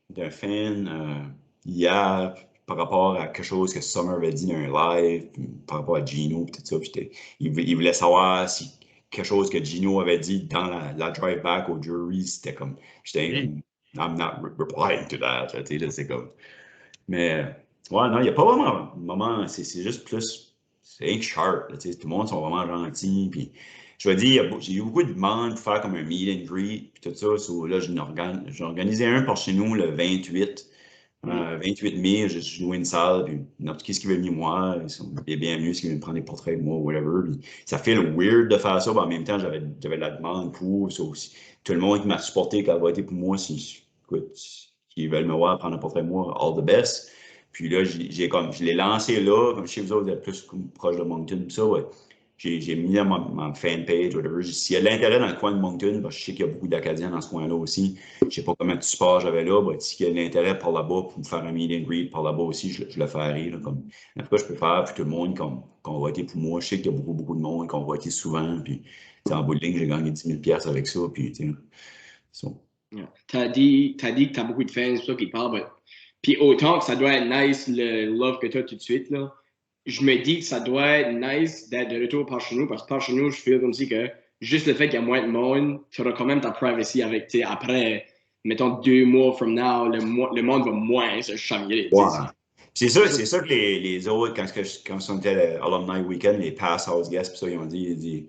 d'un fan hier par rapport à quelque chose que Summer avait dit dans un live, par rapport à Gino, tout ça. Il voulait savoir si quelque chose que Gino avait dit dans la drive back au jury, c'était comme. J'étais comme, I'm not replying to that. Là, c'est comme. Mais, ouais, non, il n'y a pas vraiment un moment. C'est juste plus. C'est un sharp. Là, tout le monde sont vraiment gentils. Puis, je vais dire, j'ai eu beaucoup de demandes pour faire comme un meet and greet. Puis tout ça. So, là, j'ai organisé un par chez nous le 28. 28 mai, j'ai loué une salle, puis n'importe qui veut venir moi, ils sont les bienvenus, qui veulent prendre des portraits de moi, whatever. Puis ça fait le weird de faire ça, mais en même temps, j'avais de la demande pour ça aussi. Tout le monde qui m'a supporté, qui a voté pour moi, écoute, qui veulent me voir prendre un portrait de moi, all the best. Puis là, je l'ai lancé là, comme chez vous autres, vous êtes plus proche de Moncton, tout ça, ouais. J'ai mis dans ma fanpage, whatever. S'il y a de l'intérêt dans le coin de Moncton, parce que je sais qu'il y a beaucoup d'Acadiens dans ce coin-là aussi. Je ne sais pas combien de support j'avais là. S'il y a de l'intérêt par là-bas pour me faire un meet and greet par là-bas aussi, je le ferai. Là, comme, en tout cas, je peux faire pour tout le monde qu'on va être pour moi. Je sais qu'il y a beaucoup de monde, qu'on va être souvent. Puis, en bout de ligne, j'ai gagné 10 000 avec ça. Puis, T'as dit que t'as beaucoup de fans, ça qui parlent. Puis autant que ça doit être nice, le love que tu as tout de suite, là, je me dis que ça doit être nice d'être de retour par chez nous, parce que par chez nous, je feel comme si que juste le fait qu'il y a moins de monde, tu auras quand même ta privacy avec, tu sais, après, mettons 2 mois from now, le monde va moins se chamailler. Ouais. C'est ça que les autres, quand on était à l'Alumni Weekend, les Pass House Guests, puis ça, ils ont dit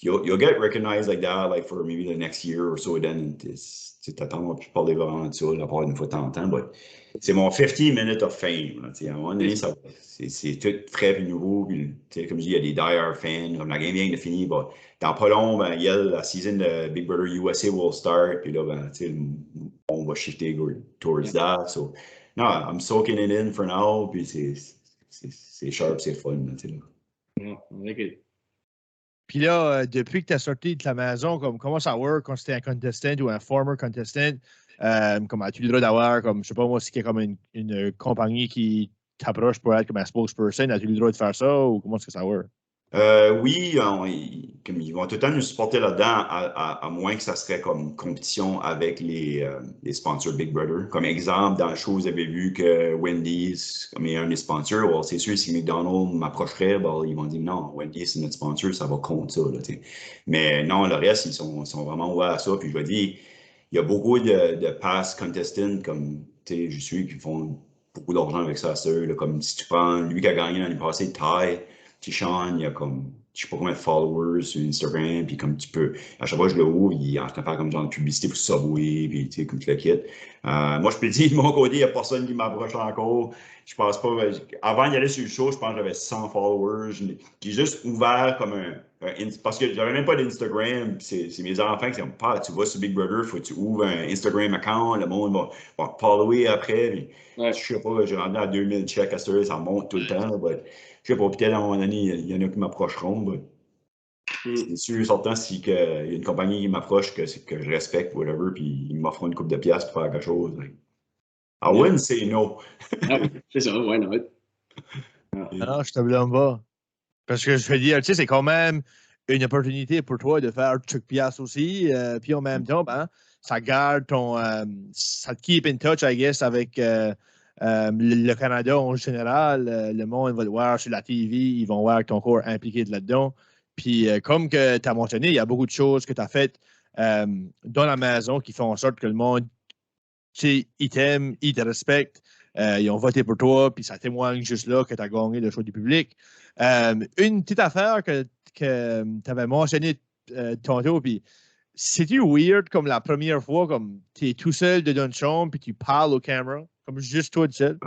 you'll get recognized like that, like for maybe the next year or so, then t'attends, on va plus parler vraiment de ça, à part une fois de temps en temps, but c'est mon 50 minutes of fame. Là, à un moment donné, c'est tout frais et nouveau. Puis, comme je dis, il y a des dire fans. Comme la game vient de finir. Bah, dans pas long, ben, il y a la season de Big Brother USA will start. Puis là, ben, on va shifter towards that. So, no, I'm soaking it in for now. Puis c'est sharp, c'est fun. Puis là, depuis que tu as sorti de la maison, comment ça work quand c'était un contestant ou un former contestant? Comme as-tu le droit d'avoir, comme je sais pas moi, si il y a comme une compagnie qui t'approche pour être comme un spokesperson, as-tu le droit de faire ça ou comment est-ce que ça work? Oui, comme ils vont tout le temps nous supporter là-dedans, à moins que ça serait comme compétition avec les sponsors Big Brother. Comme exemple, dans le show, vous avez vu que Wendy's comme est un des sponsors. Well, c'est sûr, si McDonald's m'approcherait, bon, ils vont dire non, Wendy's c'est notre sponsor, ça va contre ça. Là, t'sais. Mais non, le reste, ils sont vraiment ouverts à ça. Puis je vais dire, il y a beaucoup de past contestants comme je suis qui font beaucoup d'argent avec ça, là, comme si tu prends lui qui a gagné l'année passée, Ty. Sean, il y a comme, je sais pas combien de followers sur Instagram, puis comme tu peux, à chaque fois que je le ouvre, il est en train de faire comme genre de publicité pour Subway, puis tu sais, comme tu le quittes. Moi, je peux te dire, de mon côté, il n'y a personne qui m'approche encore. Je pense pas, avant d'y aller sur le show, je pense que j'avais 100 followers. J'ai juste ouvert comme parce que j'avais même pas d'Instagram, c'est mes enfants qui disent, pas, tu vas sur Big Brother, faut que tu ouvres un Instagram account, le monde va follower après, puis, Ouais. je sais pas, j'ai rendu à 2000 checks à ça, ça monte tout le temps, là, je sais pas, peut-être à un moment donné, il y en a qui m'approcheront. C'est sûr, certain, si il y a une compagnie qui m'approche que je respecte, whatever, puis ils m'offrent une coupe de pièces pour faire quelque chose. I wouldn't say no. Ah oui, c'est ça, why not? Non, je te blâme pas. Parce que je veux dire, tu sais, c'est quand même une opportunité pour toi de faire truc pièce aussi. Puis en même temps, ben, ça garde ça te keep in touch, I guess, avec le Canada en général. Le monde va te voir sur la TV, ils vont voir ton corps impliqué là-dedans. Puis comme que tu as mentionné, il y a beaucoup de choses que tu as faites dans la maison qui font en sorte que le monde, tu sais, ils t'aiment, ils te respectent. Ils ont voté pour toi, puis ça témoigne juste là que tu as gagné le choix du public. Une petite affaire que tu avais mentionné tantôt, puis c'est-tu weird comme la première fois, comme tu es tout seul dedans une chambre, puis tu parles aux caméras, comme juste toi tout seul?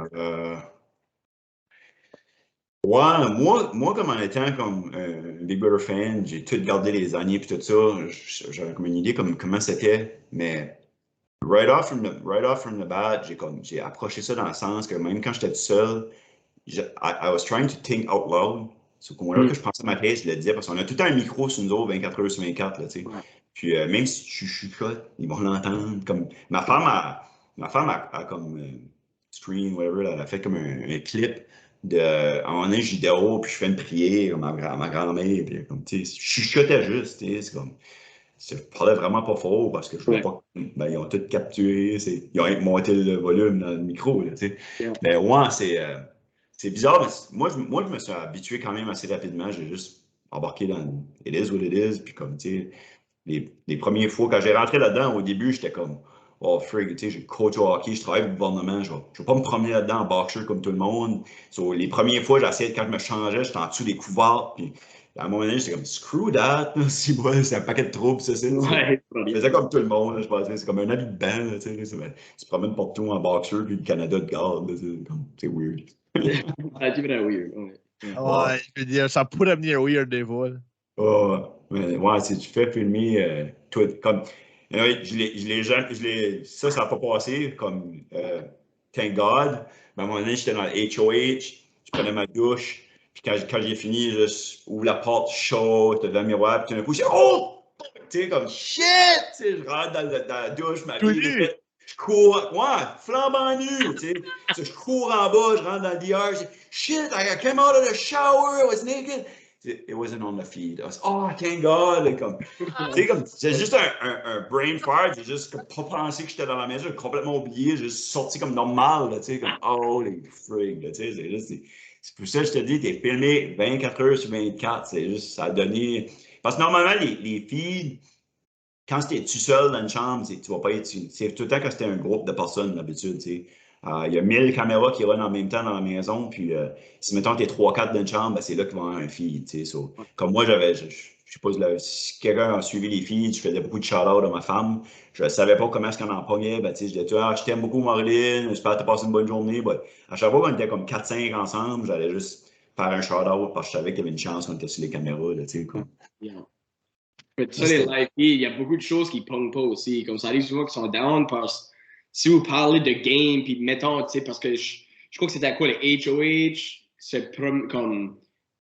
Ouais, moi, comme en étant comme un Big Brother fan, j'ai tout gardé les années puis tout ça. J'avais comme une idée comme comment c'était, mais right off from the bat, j'ai approché ça dans le sens que même quand j'étais tout seul, I was trying to think out loud. C'est au moment que je pensais à ma tête, je le disais, parce qu'on a tout le temps un micro sur nous autres, 24 heures sur 24, là, tu sais. Puis même si je chuchote, ils vont l'entendre. Comme, ma femme a comme screen, whatever, là, elle a fait comme un clip à un moment donné, je vidéo, puis je fais une prière à ma grand-mère, puis comme, tu sais, je chuchotais juste, tu sais, c'est comme, je parlais vraiment pas fort parce que je voulais pas. Ben, ils ont tout capturé, ils ont monté le volume dans le micro, là, tu sais. Yeah. Mais ouais, c'est bizarre, mais moi, je me suis habitué quand même assez rapidement. J'ai juste embarqué dans It is what it is, puis comme, tu sais, les premières fois, quand j'ai rentré là-dedans, au début, j'étais comme, oh, frig, tu sais, j'ai coach au hockey, je travaille pour le gouvernement, je vais pas me promener là-dedans en boxer comme tout le monde. So, les premières fois, j'essayais, quand je me changeais, j'étais en dessous des couverts, puis à un moment donné, j'étais comme, screw that, si, ouais, c'est un paquet de troubles, ça, c'est. Ouais, Je faisais comme tout le monde, là, je pensais, c'est comme un habit de bain, tu sais, tu te promènes partout en boxer, puis le Canada te garde, là, c'est weird. Ah, tu verras weird. Ouais. Ouais, je veux dire, ça pourrait venir weird des fois. Oh, mais ouais, si tu fais filmer, tout, comme, ça n'a pas passé, comme, thank God. Mais à un moment donné, j'étais dans le HOH, je prenais ma douche, puis quand j'ai fini, je ouvre la porte chaude, devant le miroir, puis tout d'un coup, je oh! Tu sais, comme shit! Tu sais, je rentre dans la douche, ma Tout vie, nu! je cours, ouais, flambant nu, tu sais. Je cours en bas, je rentre dans le DR, je dis, shit, I came out of the shower, I was naked. It wasn't on the feed. I was, oh, thank God! Comme, tu sais, comme, c'est juste un brain fart, j'ai juste pas pensé que j'étais dans la maison, j'ai complètement oublié, j'ai juste sorti comme normal, là, tu sais, comme, oh, les frig, tu sais, c'est pour ça que je te dis, t'es filmé 24 heures sur 24, c'est juste, ça a donné. Parce que normalement, les filles, quand tu es tout seul dans une chambre, tu vas pas être. C'est tout le temps quand c'était un groupe de personnes d'habitude. Il y a 1000 caméras qui runnent en même temps dans la maison, puis si mettons tu es 3-4 dans une chambre, ben, c'est là qu'il va y avoir un feed. So, comme moi, je sais pas si quelqu'un a suivi les feeds, je faisais beaucoup de shout-out à ma femme. Je ne savais pas comment est-ce qu'on en pognait. Ben, je disais, je t'aime beaucoup, Marilyn, j'espère que tu passes une bonne journée. Ben, à chaque fois qu'on était comme 4-5 ensemble, j'allais juste faire un shout-out parce que je savais qu'il y avait une chance qu'on était sur les caméras. Là, quoi. Yeah. Mais ça, les live feeds, il y a beaucoup de choses qui ne pognent pas aussi. Comme ça arrive souvent qu'ils sont down parce que si vous parlez de game, puis mettons, tu sais, parce que je crois que c'était quoi, les HOH, c'est comme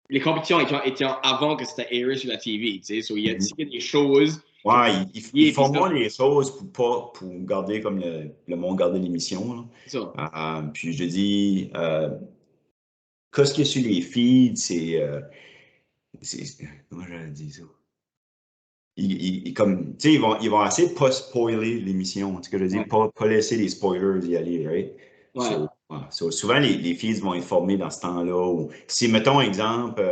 les compétitions étaient avant que c'était airé sur la TV, tu sais. So, il y a des choses. Ouais, ils font moins les choses pour garder comme le monde garder l'émission. C'est ça. Puis je dis, qu'est-ce qu'il y a sur les feeds, c'est Comment j'aurais dit ça? Comme, tu sais, ils vont essayer de pas spoiler l'émission. Tu sais ce que je veux dire? Pas laisser les spoilers y aller, right? Ouais. So, souvent, les filles vont être formées dans ce temps-là. Ou, si, mettons, exemple,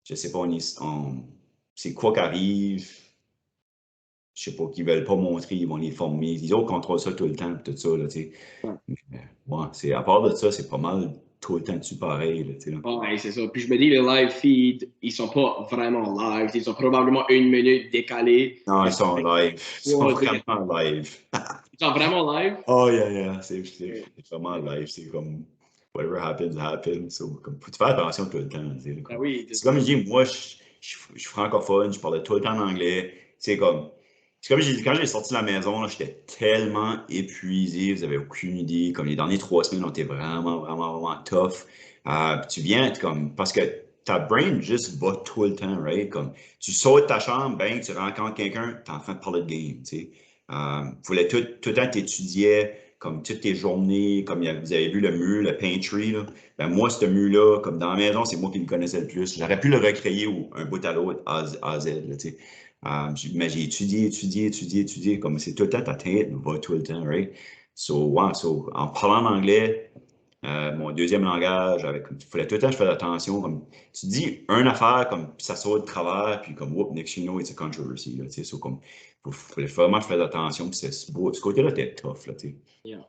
je sais pas, c'est quoi qui arrive, je sais pas, qu'ils veulent pas montrer, ils vont les former. Ils autres contrôlent ça tout le temps, tout ça, là, tu sais. Ouais. À part de ça, c'est pas mal tout le temps dessus pareil, là, tu sais. Là. Ouais, c'est ça. Puis je me dis, les live feeds, ils sont pas vraiment live. Ils sont probablement 1 minute décalés. Non, ils sont live. Ils sont vraiment live. Ils sont vraiment live? Oh, yeah. C'est vraiment live. C'est comme whatever happens, happens. So, comme, faut faire attention tout le temps. Ah oui. C'est comme je dis, moi, je suis francophone, je parlais tout le temps en anglais. C'est comme j'ai dit, quand j'ai sorti de la maison, j'étais tellement épuisé, vous avez aucune idée. Comme les dernières 3 semaines ont été vraiment tough. Puis tu viens, comme, parce que ta brain juste va tout le temps, right? Comme, tu sautes de ta chambre, ben, tu rencontres quelqu'un, tu es en train de parler de game, tu sais. Fallait tout le temps t'étudiais, comme toutes tes journées, comme vous avez vu le mur, le pantry, là. Ben, moi, ce mur-là, comme dans la maison, c'est moi qui le connaissais le plus. J'aurais pu le recréer un bout à l'autre, A à Z, là, tu sais. Mais j'ai étudié, comme c'est tout le temps, ta tête va tout le temps, right? So, en parlant anglais, mon deuxième langage, il fallait tout le temps que je fasse attention, comme, tu dis une affaire, comme, ça sort de travers, puis comme, whoop, next you know, it's a controversy, là, tu sais, so, comme, fallait vraiment que je fasse attention, puis ce côté-là, c'était tough, là, tu sais. Yeah.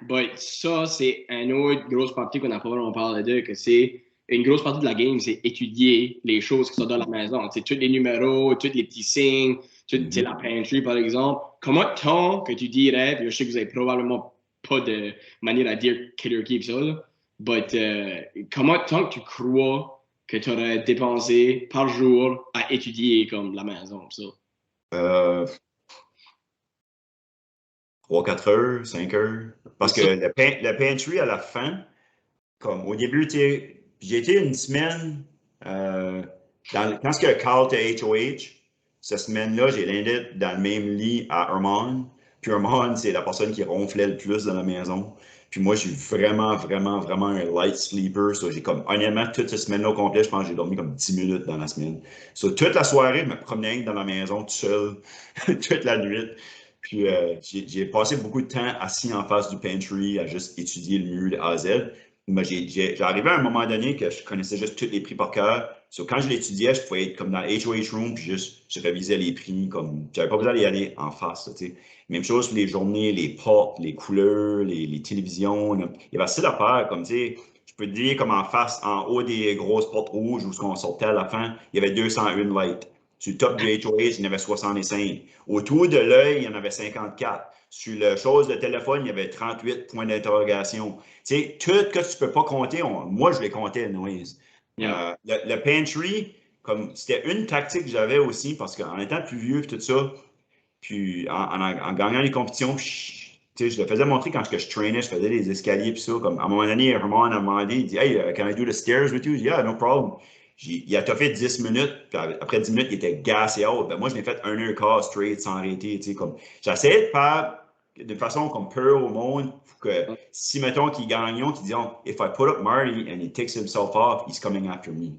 But ça, c'est une autre grosse partie qu'on n'a pas vraiment parlé de, que c'est une grosse partie de la game, c'est étudier les choses qui sont dans la maison. C'est tous les numéros, tous les petits signes, la pantry, par exemple. Comment de temps que tu dirais, puis je sais que vous avez probablement pas de manière à dire Killer Keep ça, là, but comment de temps que tu crois que tu aurais dépensé par jour à étudier comme la maison, ça? 3-4 heures, 5 heures. Parce que le pantry, à la fin, comme au début, j'ai été une semaine, quand que Carl était HOH, cette semaine-là, j'ai landé dans le même lit à Herman. Puis Herman, c'est la personne qui ronflait le plus dans la maison. Puis moi, je suis vraiment un light sleeper. So, j'ai comme, honnêtement, toute cette semaine-là au complet, je pense que j'ai dormi comme 10 minutes dans la semaine. So, toute la soirée, je me promenais dans la maison tout seul, toute la nuit. Puis j'ai passé beaucoup de temps assis en face du pantry à juste étudier le mur de A à Z. Mais j'ai arrivé à un moment donné que je connaissais juste tous les prix par cœur. So, quand je l'étudiais, je pouvais être comme dans HOH Room, puis juste, je révisais les prix, comme, j'avais pas besoin d'y aller en face, là, même chose pour les journées, les portes, les couleurs, les télévisions, là. Il y avait assez d'affaires, comme, tu sais, je peux te dire, comme en face, en haut des grosses portes rouges où on sortait à la fin, il y avait 201 lights. Sur le top du HOH, il y en avait 65. Autour de l'œil, il y en avait 54. Sur la chose de téléphone, il y avait 38 points d'interrogation. Tu sais, tout que tu peux pas compter, moi, je les comptais, Noise. Yeah. Le pantry, comme c'était une tactique que j'avais aussi, parce qu'en étant plus vieux et tout ça, puis en gagnant les compétitions, je le faisais montrer quand je traînais, je faisais les escaliers puis ça. Comme à un moment donné, Herman a demandé, il dit Hey, can I do the stairs with you? Yeah, no problem. Il a fait 10 minutes, puis après 10 minutes, il était gassé out. Ben, moi, je l'ai fait 1 heure straight sans arrêter. J'essayais de faire de façon comme peur au monde, que si, mettons, qu'ils gagnent, qu'ils disent If I put up Marty and he takes himself off, he's coming after me.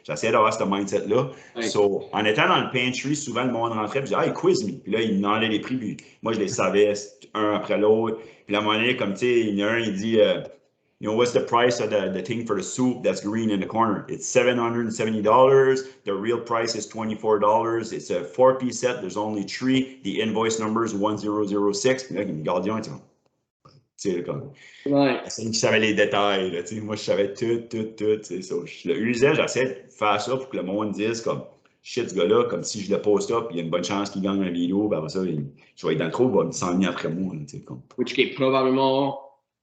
J'essayais d'avoir ce mindset-là. Ouais. So, en étant dans le pantry, souvent, le monde rentrait et disait Hey, quiz me. Puis là, il me demandait les prix, puis moi, je les savais un après l'autre. Puis à un moment donné, comme tu sais, il y en a un, il dit You know, what's the price of the thing for the soup that's green in the corner? It's $770. The real price is $24. It's a 4-piece set. There's only 3. The invoice number is 1006. Puis là, il me gardien, tu sais, comme. Ouais. Je savais les détails, là, moi, je savais tout. So, je le usais, j'essayais de faire ça pour que le monde dise, comme, shit, ce gars-là, comme si je le poste up, il y a une bonne chance qu'il gagne la vidéo, ben après ça, je vais être dans le trou, il va me s'en venir après moi, tu sais, comme. Which est probablement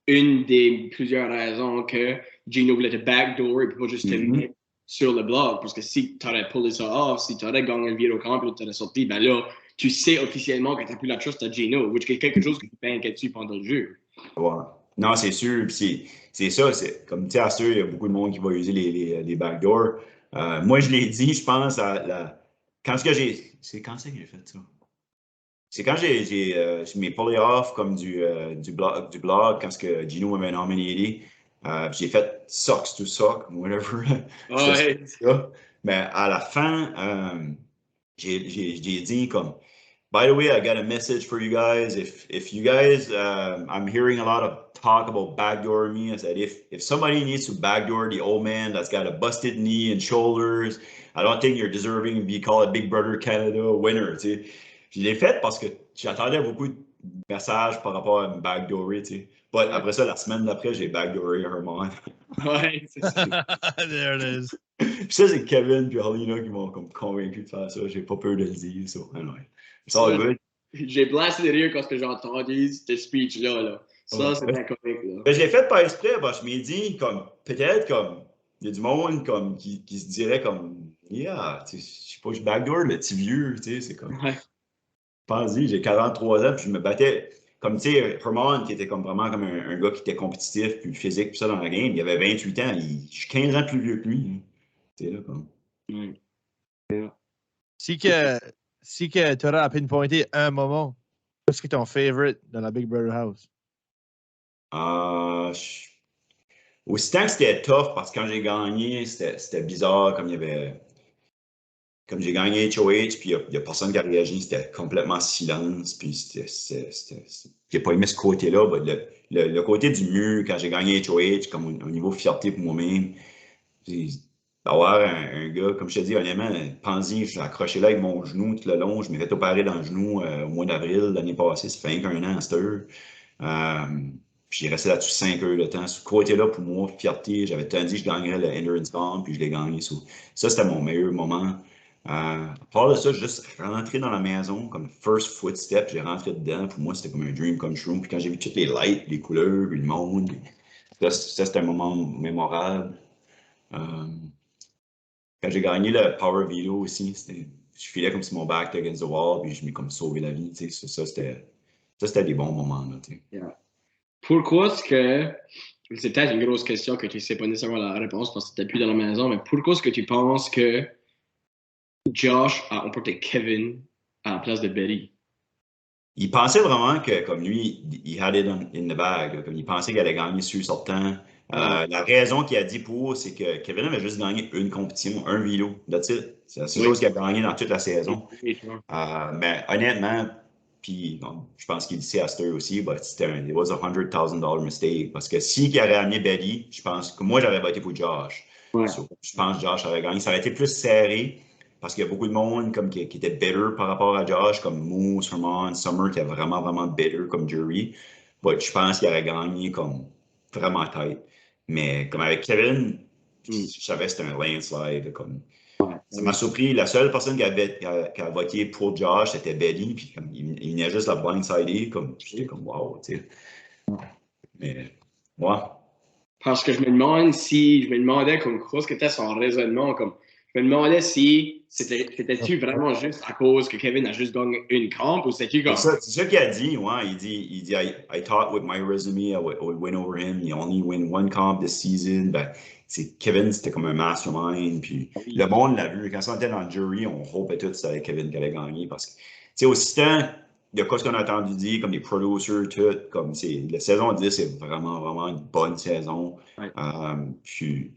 une des plusieurs raisons que Gino voulait te backdoor et pas juste te mettre sur le blog. Parce que si tu aurais pullé ça off, si tu aurais gagné le vidéo camp et tu aurais sorti, ben là, tu sais officiellement que tu n'as plus la trust à Gino, which est quelque chose que tu peux dessus pendant le jeu. Ouais. Non, c'est sûr. C'est ça. Comme tu sais, à ce il y a beaucoup de monde qui va user les backdoors. Moi, je l'ai dit, je pense, quand c'est quand c'est que j'ai fait ça? C'est quand j'ai mes playoffs comme du blog, quand que Gino m'avait nommé. J'ai fait Sucks to Suck, whatever. Ouais. Ça. Mais à la fin, j'ai dit comme, by the way, I got a message for you guys. If you guys, I'm hearing a lot of talk about backdoor me. I said, if somebody needs to backdoor the old man that's got a busted knee and shoulders, I don't think you're deserving to be called a Big Brother Canada winner. Tu sais. Je l'ai fait parce que j'attendais beaucoup de messages par rapport à me backdoorer. Tu sais. But après ça, la semaine d'après, j'ai backdooré Herman. Ouais, c'est ça. There it is. Puis ça, c'est Kevin et Helena qui m'ont comme convaincu de faire ça. J'ai pas peur de le dire. So, anyway. It's all good. J'ai blasté de rire quand j'ai entendu ce speech-là. Là. Ça, Ouais. c'était comique. Là. Ben, je l'ai fait pas exprès, parce que je m'ai dit, comme, peut-être, comme, il y a du monde, comme, qui se dirait, comme, yeah, tu sais, je sais pas, je backdoor le petit vieux, tu sais, c'est comme, Ouais. pense-y, j'ai 43 ans, puis je me battais, comme, tu sais, Herman, qui était comme vraiment comme un gars qui était compétitif, puis physique, puis ça dans la game, il avait 28 ans, je suis 15 ans plus vieux que lui, hein. Tu sais, là, comme. Si que tu aurais à pinpointer un moment, qu'est-ce qui est ton favorite dans la Big Brother House? Aussi tant que c'était tough, parce que quand j'ai gagné, c'était bizarre, comme il y avait. Comme j'ai gagné HOH, puis il n'y a personne qui a réagi, c'était complètement silence, puis j'ai pas aimé ce côté-là. Le côté du mur, quand j'ai gagné HOH, comme au niveau fierté pour moi-même, d'avoir un gars, comme je te dis, honnêtement, Panzi, je suis accroché là avec mon genou tout le long, je m'ai fait opérer dans le genou au mois d'avril l'année passée, ça fait un an à cette heure. Puis j'ai resté là-dessus 5 heures de temps. Ce côté-là, pour moi, fierté, j'avais tant dit que je gagnerais le Endurance Bomb, puis je l'ai gagné. Ça, c'était mon meilleur moment. À part de ça, juste rentrer dans la maison, comme first footstep, j'ai rentré dedans. Pour moi, c'était comme un dream come true. Puis quand j'ai vu toutes les lights, les couleurs, puis le monde, ça c'était un moment mémorable. Quand j'ai gagné le Power Veto aussi, je filais comme si mon back était against the wall, puis je m'ai comme sauvé la vie. Ça, c'était des bons moments. Là, yeah. Pourquoi est-ce que. C'est peut-être une grosse question que tu ne sais pas nécessairement la réponse parce que tu n'es plus dans la maison, mais pourquoi est-ce que tu penses que Josh a emporté Kevin à la place de Betty? Il pensait vraiment que, comme lui, il had it in the bag. Là, comme il pensait qu'il allait gagner sur sortant. La raison qu'il a dit pour, c'est que Kevin avait juste gagné une compétition, un vélo. That's it. C'est la seule chose qu'il a gagné dans toute la saison. Mais honnêtement, puis je pense qu'il le sait à cette heure aussi, c'était it was a $100,000 mistake. Parce que s'il avait amené Betty, je pense que moi, j'aurais voté pour Josh. Ouais. So, je pense que Josh aurait gagné. Ça aurait été plus serré. Parce qu'il y a beaucoup de monde comme, qui était bitter par rapport à Josh, comme Moose, Herman, Summer, qui est vraiment, vraiment bitter comme jury. Mais je pense qu'il aurait gagné comme vraiment tête. Mais comme avec Kevin, je savais que c'était un landslide. Comme, ça m'a surpris. La seule personne qui a voté pour Josh, c'était Betty. Puis comme, il venait juste la blindsider. Comme, j'étais comme wow, tu sais. Mais, ouais. Parce que je me demandais comme quoi ce que était son raisonnement. Comme, je me demandais si c'était-tu vraiment juste à cause que Kevin a juste gagné une camp ou c'était-tu comme. C'est ça qu'il a dit, ouais. Il dit I thought with my resume, I would win over him. He only win one comp this season. Ben, Kevin, c'était comme un mastermind. Puis le monde l'a vu. Quand on était dans le jury, on hopait tout que c'était Kevin qui allait gagner. Parce que, tu sais, aussi tant de quoi ce qu'on a entendu dire, comme des producers, tout, comme la saison 10, c'est vraiment, vraiment une bonne saison. Ouais. Puis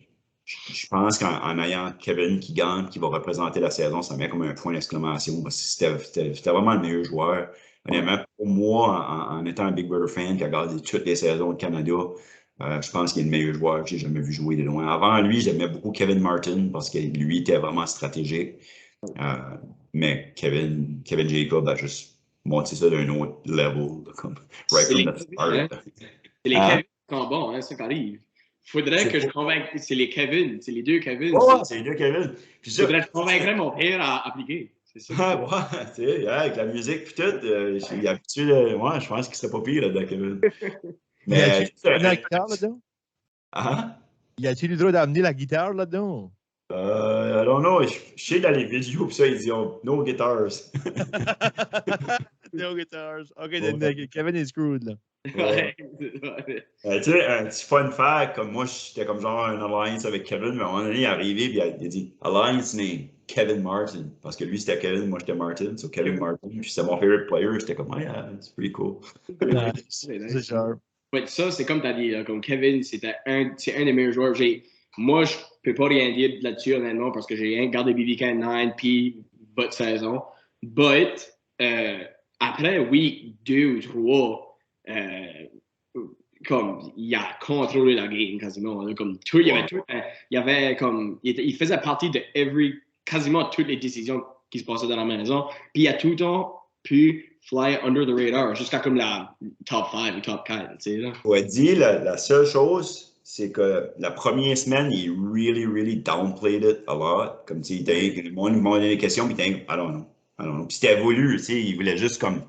je pense qu'en ayant Kevin qui gagne, qui va représenter la saison, ça met comme un point d'exclamation. C'était vraiment le meilleur joueur. Honnêtement, pour moi, en étant un Big Brother fan qui a regardé toutes les saisons de Canada, je pense qu'il est le meilleur joueur que j'ai jamais vu jouer de loin. Avant lui, j'aimais beaucoup Kevin Martin parce que lui était vraiment stratégique. Mais Kevin Jacob a juste monté ça d'un autre level. Comme, right from the start. C'est les Kevin qui sont bons, hein, ça qui arrive. Faudrait que je convainque. C'est les Kevin, c'est les deux Kevin. Oh, c'est les deux Kevin. Faudrait que je convaincrais mon père à appliquer. C'est ça. Ah, ouais, tu sais, avec la musique puis tout, il est habitué, ouais, je pense qu'il serait pas pire là-dedans, Kevin. Mais y a-t-il la guitare là-dedans? Ah? Y a-t-il le droit d'amener la guitare là-dedans? I don't know. Je sais dans les vidéos, pis ça, ils disent no guitars. No guitars. OK, then Kevin is screwed, là. Ouais. Tu sais, un petit fun fact, comme moi, j'étais comme genre un alliance avec Kevin, mais à un moment donné, il est arrivé, puis il a dit Alliance name, Kevin Martin. Parce que lui, c'était Kevin, moi, j'étais Martin. So Kevin Martin, puis c'est mon favorite player. J'étais comme, yeah, it's pretty cool. C'est sharp. Ouais, ça, c'est comme tu as dit, comme Kevin, c'est un des meilleurs joueurs. moi, je peux pas rien dire là-dessus, honnêtement, parce que j'ai rien gardé BBK 9 puis votre saison. But, après week 2 ou 3, comme, il a contrôlé la game quasiment. Là, comme, tout, il faisait partie de quasiment toutes les décisions qui se passaient dans la maison. Puis il a tout le temps pu fly under the radar jusqu'à comme la top 5 ou top 4. Tu sais, là. Ouais, dit, la seule chose, c'est que la première semaine, il really downplayed it a lot. Comme, tu sais, le monde lui demandait des questions, puis il était, I don't know. Puis c'était voulu, tu sais, il voulait juste comme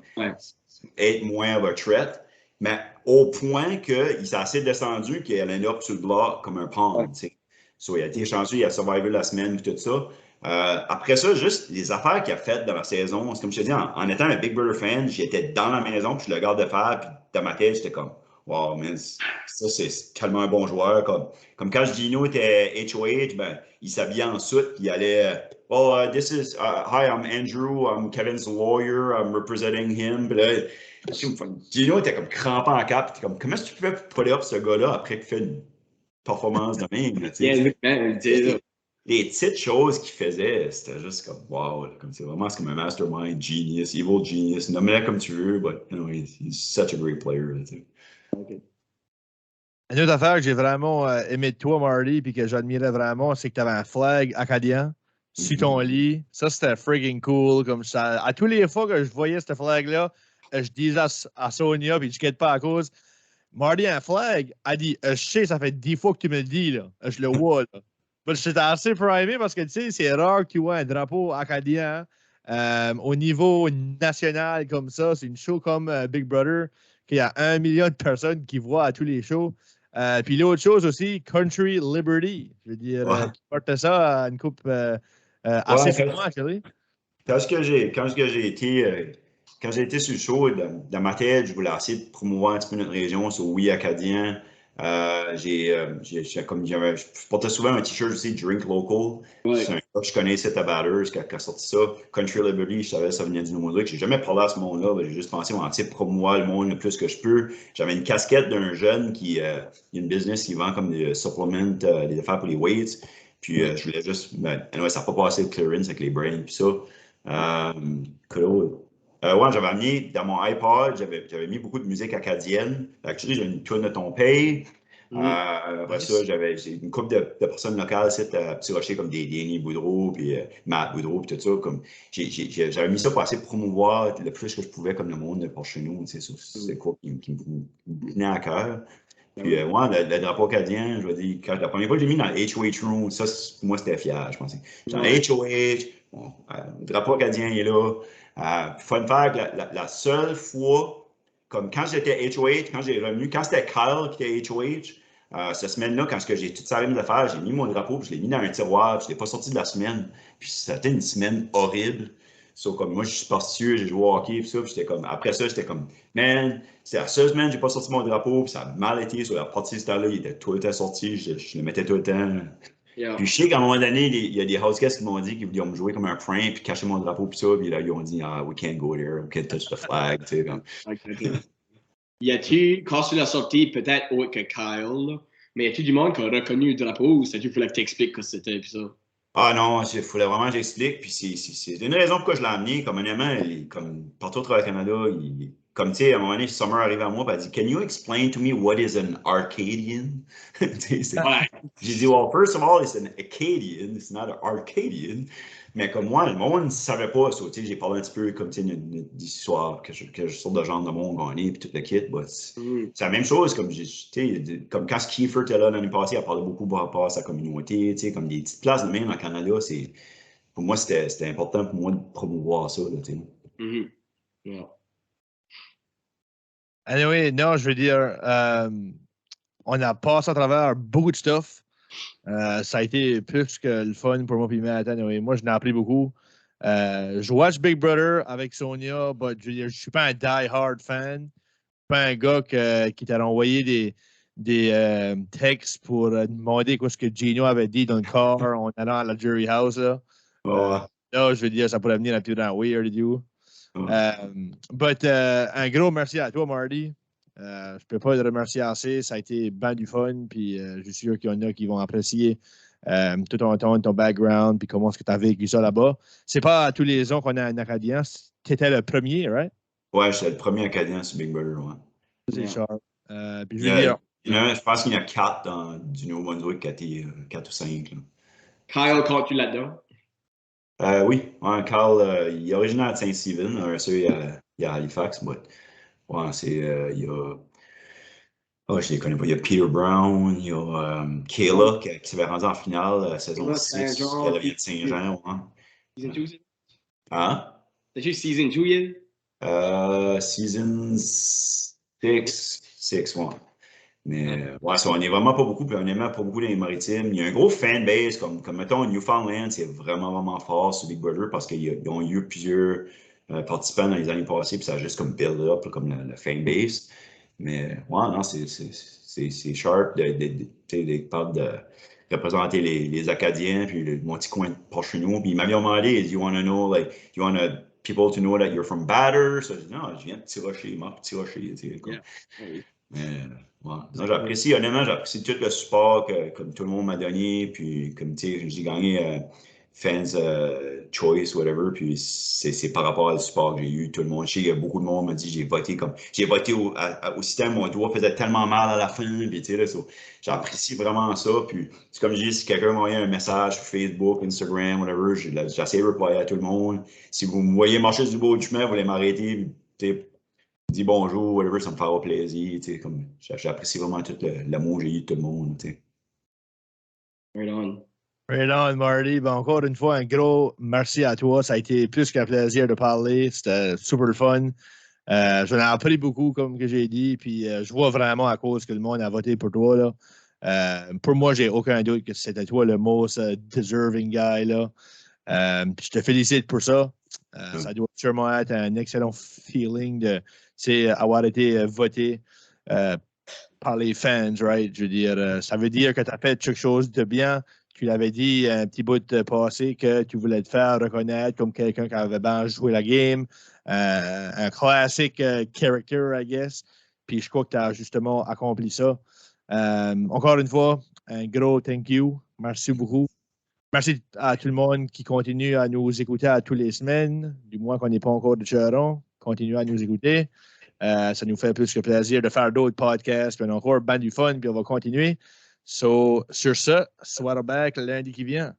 être moins of a threat. Mais au point qu'il s'est assez descendu qu'il allait up sur le bloc comme un pond, tu sais. So, il a été chanceux, il a survivé la semaine, puis tout ça. Après ça, juste les affaires qu'il a faites dans la saison, c'est comme je te dis, en étant un Big Brother fan, j'étais dans la maison, puis je le regardais faire, puis dans ma tête, j'étais comme, wow, man, ça, c'est tellement un bon joueur. Comme quand Gino était HOH, ben, il s'habillait en soute, puis il allait, oh, this is, hi, I'm Andrew, I'm Kevin's lawyer, I'm representing him. Puis là, Gino était comme crampé en cap, puis comme, comment est-ce que tu peux puller up ce gars-là après qu'il fait une performance de même? Les petites choses qu'il faisait, c'était juste comme wow, comme c'est vraiment comme un mastermind, genius, evil genius, nomme-le comme tu veux, but you know, he's such a great player. Okay. Une autre affaire que j'ai vraiment aimé de toi, Marty, puis que j'admirais vraiment, c'est que tu avais un flag acadien sur ton lit. Ça, c'était frigging cool. Comme ça. À tous les fois que je voyais ce flag-là, je disais à Sonia, puis je ne quitte pas à cause. Marty, un flag, elle dit, je sais, ça fait 10 fois que tu me le dis, là. Je le vois, là. Mais j'étais assez primé parce que, tu sais, c'est rare que tu vois un drapeau acadien au niveau national comme ça. C'est une show comme Big Brother, qu'il y a 1 million de personnes qui voient à tous les shows. Puis l'autre chose aussi, Country Liberty. Je veux dire, tu portes ça à une coupe assez souvent, actually. Quand j'ai été sur le show, dans ma tête, je voulais essayer de promouvoir un petit peu notre région sur Oui Acadien. Je portais souvent un t-shirt aussi, Drink Local. Ouais. C'est un gars que je connaissais à Batters qui a sorti ça. Country Liberty, je savais que ça venait du Nouveau-Brunswick. J'ai jamais parlé à ce monde-là, mais j'ai juste pensé on va promouvoir le monde le plus que je peux. J'avais une casquette d'un jeune qui a une business qui vend comme des supplements, des affaires pour les weights. Puis je voulais juste. Anyway, ça n'a pas passé le clearance avec les brains, puis ça. Ouais, j'avais mis dans mon iPod, j'avais mis beaucoup de musique acadienne. Actually, j'ai une tune de ton pays. Après ça, j'avais une couple de personnes locales, c'est à Petit Rocher, comme des Danny Boudreau, puis Matt Boudreau, puis tout ça. Comme, j'avais mis ça pour essayer de promouvoir le plus que je pouvais comme le monde pour chez nous. C'est quoi qui me tenait à cœur. Puis, le drapeau acadien, je veux dire, la première fois que j'ai mis dans le HOH Room, ça, pour moi, c'était fier, je pensais. Dans HOH, bon, le drapeau acadien est là. Fun fact, la seule fois, comme quand j'étais HOH, quand j'ai revenu, quand c'était Kyle qui était HOH, cette semaine-là, quand j'ai tout ça mes affaires, j'ai mis mon drapeau, puis je l'ai mis dans un tiroir, puis je ne l'ai pas sorti de la semaine. Puis ça a été une semaine horrible. So, comme moi, je suis parti, j'ai joué au hockey, puis ça, puis j'étais comme, après ça, j'étais comme, man, c'est la seule semaine, j'ai pas sorti mon drapeau, puis ça a mal été, sur la partie de ce temps-là, il était tout le temps sorti, je le mettais tout le temps. Yeah. Puis je sais qu'à un moment donné, il y a des house guests qui m'ont dit qu'ils voulaient me jouer comme un prank, puis cacher mon drapeau, puis ça, puis là, ils ont dit, we can't go there, we can't touch the flag, tu sais, comme. Y a-tu, quand tu l'as sorti, peut-être autre que Kyle, mais y a-tu du monde qui a reconnu le drapeau, ou c'est-tu qu'il fallait que t'expliques que c'était, puis ça? Ah non, il fallait vraiment que j'explique. Puis c'est une raison pourquoi je l'ai amené. Comme honnêtement, comme partout au travers du Canada, comme tu sais, à un moment donné, Summer arrive à moi et elle dit, Can you explain to me what is an Arcadian? J'ai dit, well, first of all, it's an Acadian, it's not an Arcadian. Mais comme moi, le monde ne savait pas ça. J'ai parlé un petit peu comme d'histoire, que je sorte de genre de monde gagné, puis tout le kit. C'est la même chose, comme quand Kiefer était là l'année passée, elle parlait beaucoup par rapport à sa communauté, comme des petites places de même au Canada. Pour moi, c'était important pour moi de promouvoir ça. Yeah. Anyway, non, je veux dire, on a passé à travers beaucoup de stuff. Ça a été plus que le fun pour moi et Matt. Anyway, moi, je n'ai appris beaucoup. Je watch Big Brother avec Sonia, mais je ne suis pas un die-hard fan. Je ne suis pas un gars qui t'a envoyé des textes pour demander ce que Gino avait dit dans le car en allant à la jury house. Là, là je veux dire, ça pourrait venir un peu dans weird, you. Un gros merci à toi, Marty. Je peux pas le remercier assez. Ça a été bien du fun. Puis je suis sûr qu'il y en a qui vont apprécier tout ton background puis comment est-ce que tu as vécu ça là-bas. C'est pas à tous les ans qu'on a un Acadien. Tu étais le premier, right? Ouais, j'étais le premier Acadien sur Big Brother. Ouais. C'est Yeah. sharp. Puis je Il y veux a, dire, il y en a, je pense qu'il y en a 4 du Nouveau-Brunswick, 4 ou 5. Là. Kyle, comptes-tu là-dedans? Oui, ouais, Carl, il est originaire de Saint-Stephen. Il y a Halifax, mais ouais, il y a. Oh, je les connais pas. Il y a Peter Brown, il y a Kayla qui s'est rendu en finale saison Kayla 6, Saint-Jean. elle vient de Saint-Jean. Ouais. Season 2, c'est? Hein? C'est-tu Season 2, Yann? Season 6, ouais. Mais ouais, ça, on n'est vraiment pas beaucoup, puis honnêtement, pas beaucoup dans les maritimes. Il y a un gros fanbase, comme mettons, Newfoundland, c'est vraiment, vraiment fort sur Big Brother parce qu'ils ont eu plusieurs participants dans les années passées, puis ça a juste comme build up, là, comme la fanbase. Mais ouais, non, c'est sharp de représenter les Acadiens, puis mon petit coin de proche chez nous. Puis il m'avait demandé, you want to know, like, you want people to know that you're from Batter? So, je dis, non, je viens de Petit Rocher, moi, Petit Rocher, tu sais, comme. Yeah. Oui. Mais, ouais. Non, j'apprécie, honnêtement, j'apprécie tout le support que comme tout le monde m'a donné. Puis, comme tu sais, j'ai gagné Fans Choice, whatever. Puis, c'est par rapport au support que j'ai eu. Tout le monde, je sais, il y a beaucoup de monde m'a dit, j'ai voté au système, mon doigt faisait tellement mal à la fin. Puis, tu sais, là, j'apprécie vraiment ça. Puis, c'est comme je dis, si quelqu'un m'a envoyé un message sur Facebook, Instagram, whatever, j'essaie de répondre à tout le monde. Si vous me voyez marcher sur du beau chemin, vous voulez m'arrêter, tu sais, dis bonjour, whatever, ça me fera plaisir. Comme, j'apprécie vraiment tout l'amour que j'ai eu de tout le monde. T'sais. Right on. right on, Marty. Ben, encore une fois, un gros merci à toi. Ça a été plus qu'un plaisir de parler. C'était super fun. J'en ai appris beaucoup, comme que j'ai dit. Puis je vois vraiment à cause que le monde a voté pour toi. Là. Pour moi, j'ai aucun doute que c'était toi le most deserving guy. Là. Puis je te félicite pour ça. Ça doit sûrement être un excellent feeling de avoir été voté par les fans, right? Je veux dire, ça veut dire que tu as fait quelque chose de bien. Tu l'avais dit un petit bout de passé que tu voulais te faire reconnaître comme quelqu'un qui avait bien joué la game. Un classique character, I guess. Puis je crois que tu as justement accompli ça. Encore une fois, un gros thank you. Merci beaucoup. Merci à tout le monde qui continue à nous écouter à toutes les semaines. Du moins qu'on n'est pas encore de Charon. Continuez à nous écouter. Ça nous fait plus que plaisir de faire d'autres podcasts. Puis on a encore ben du fun, puis on va continuer. So, sur ça, Swatter back lundi qui vient.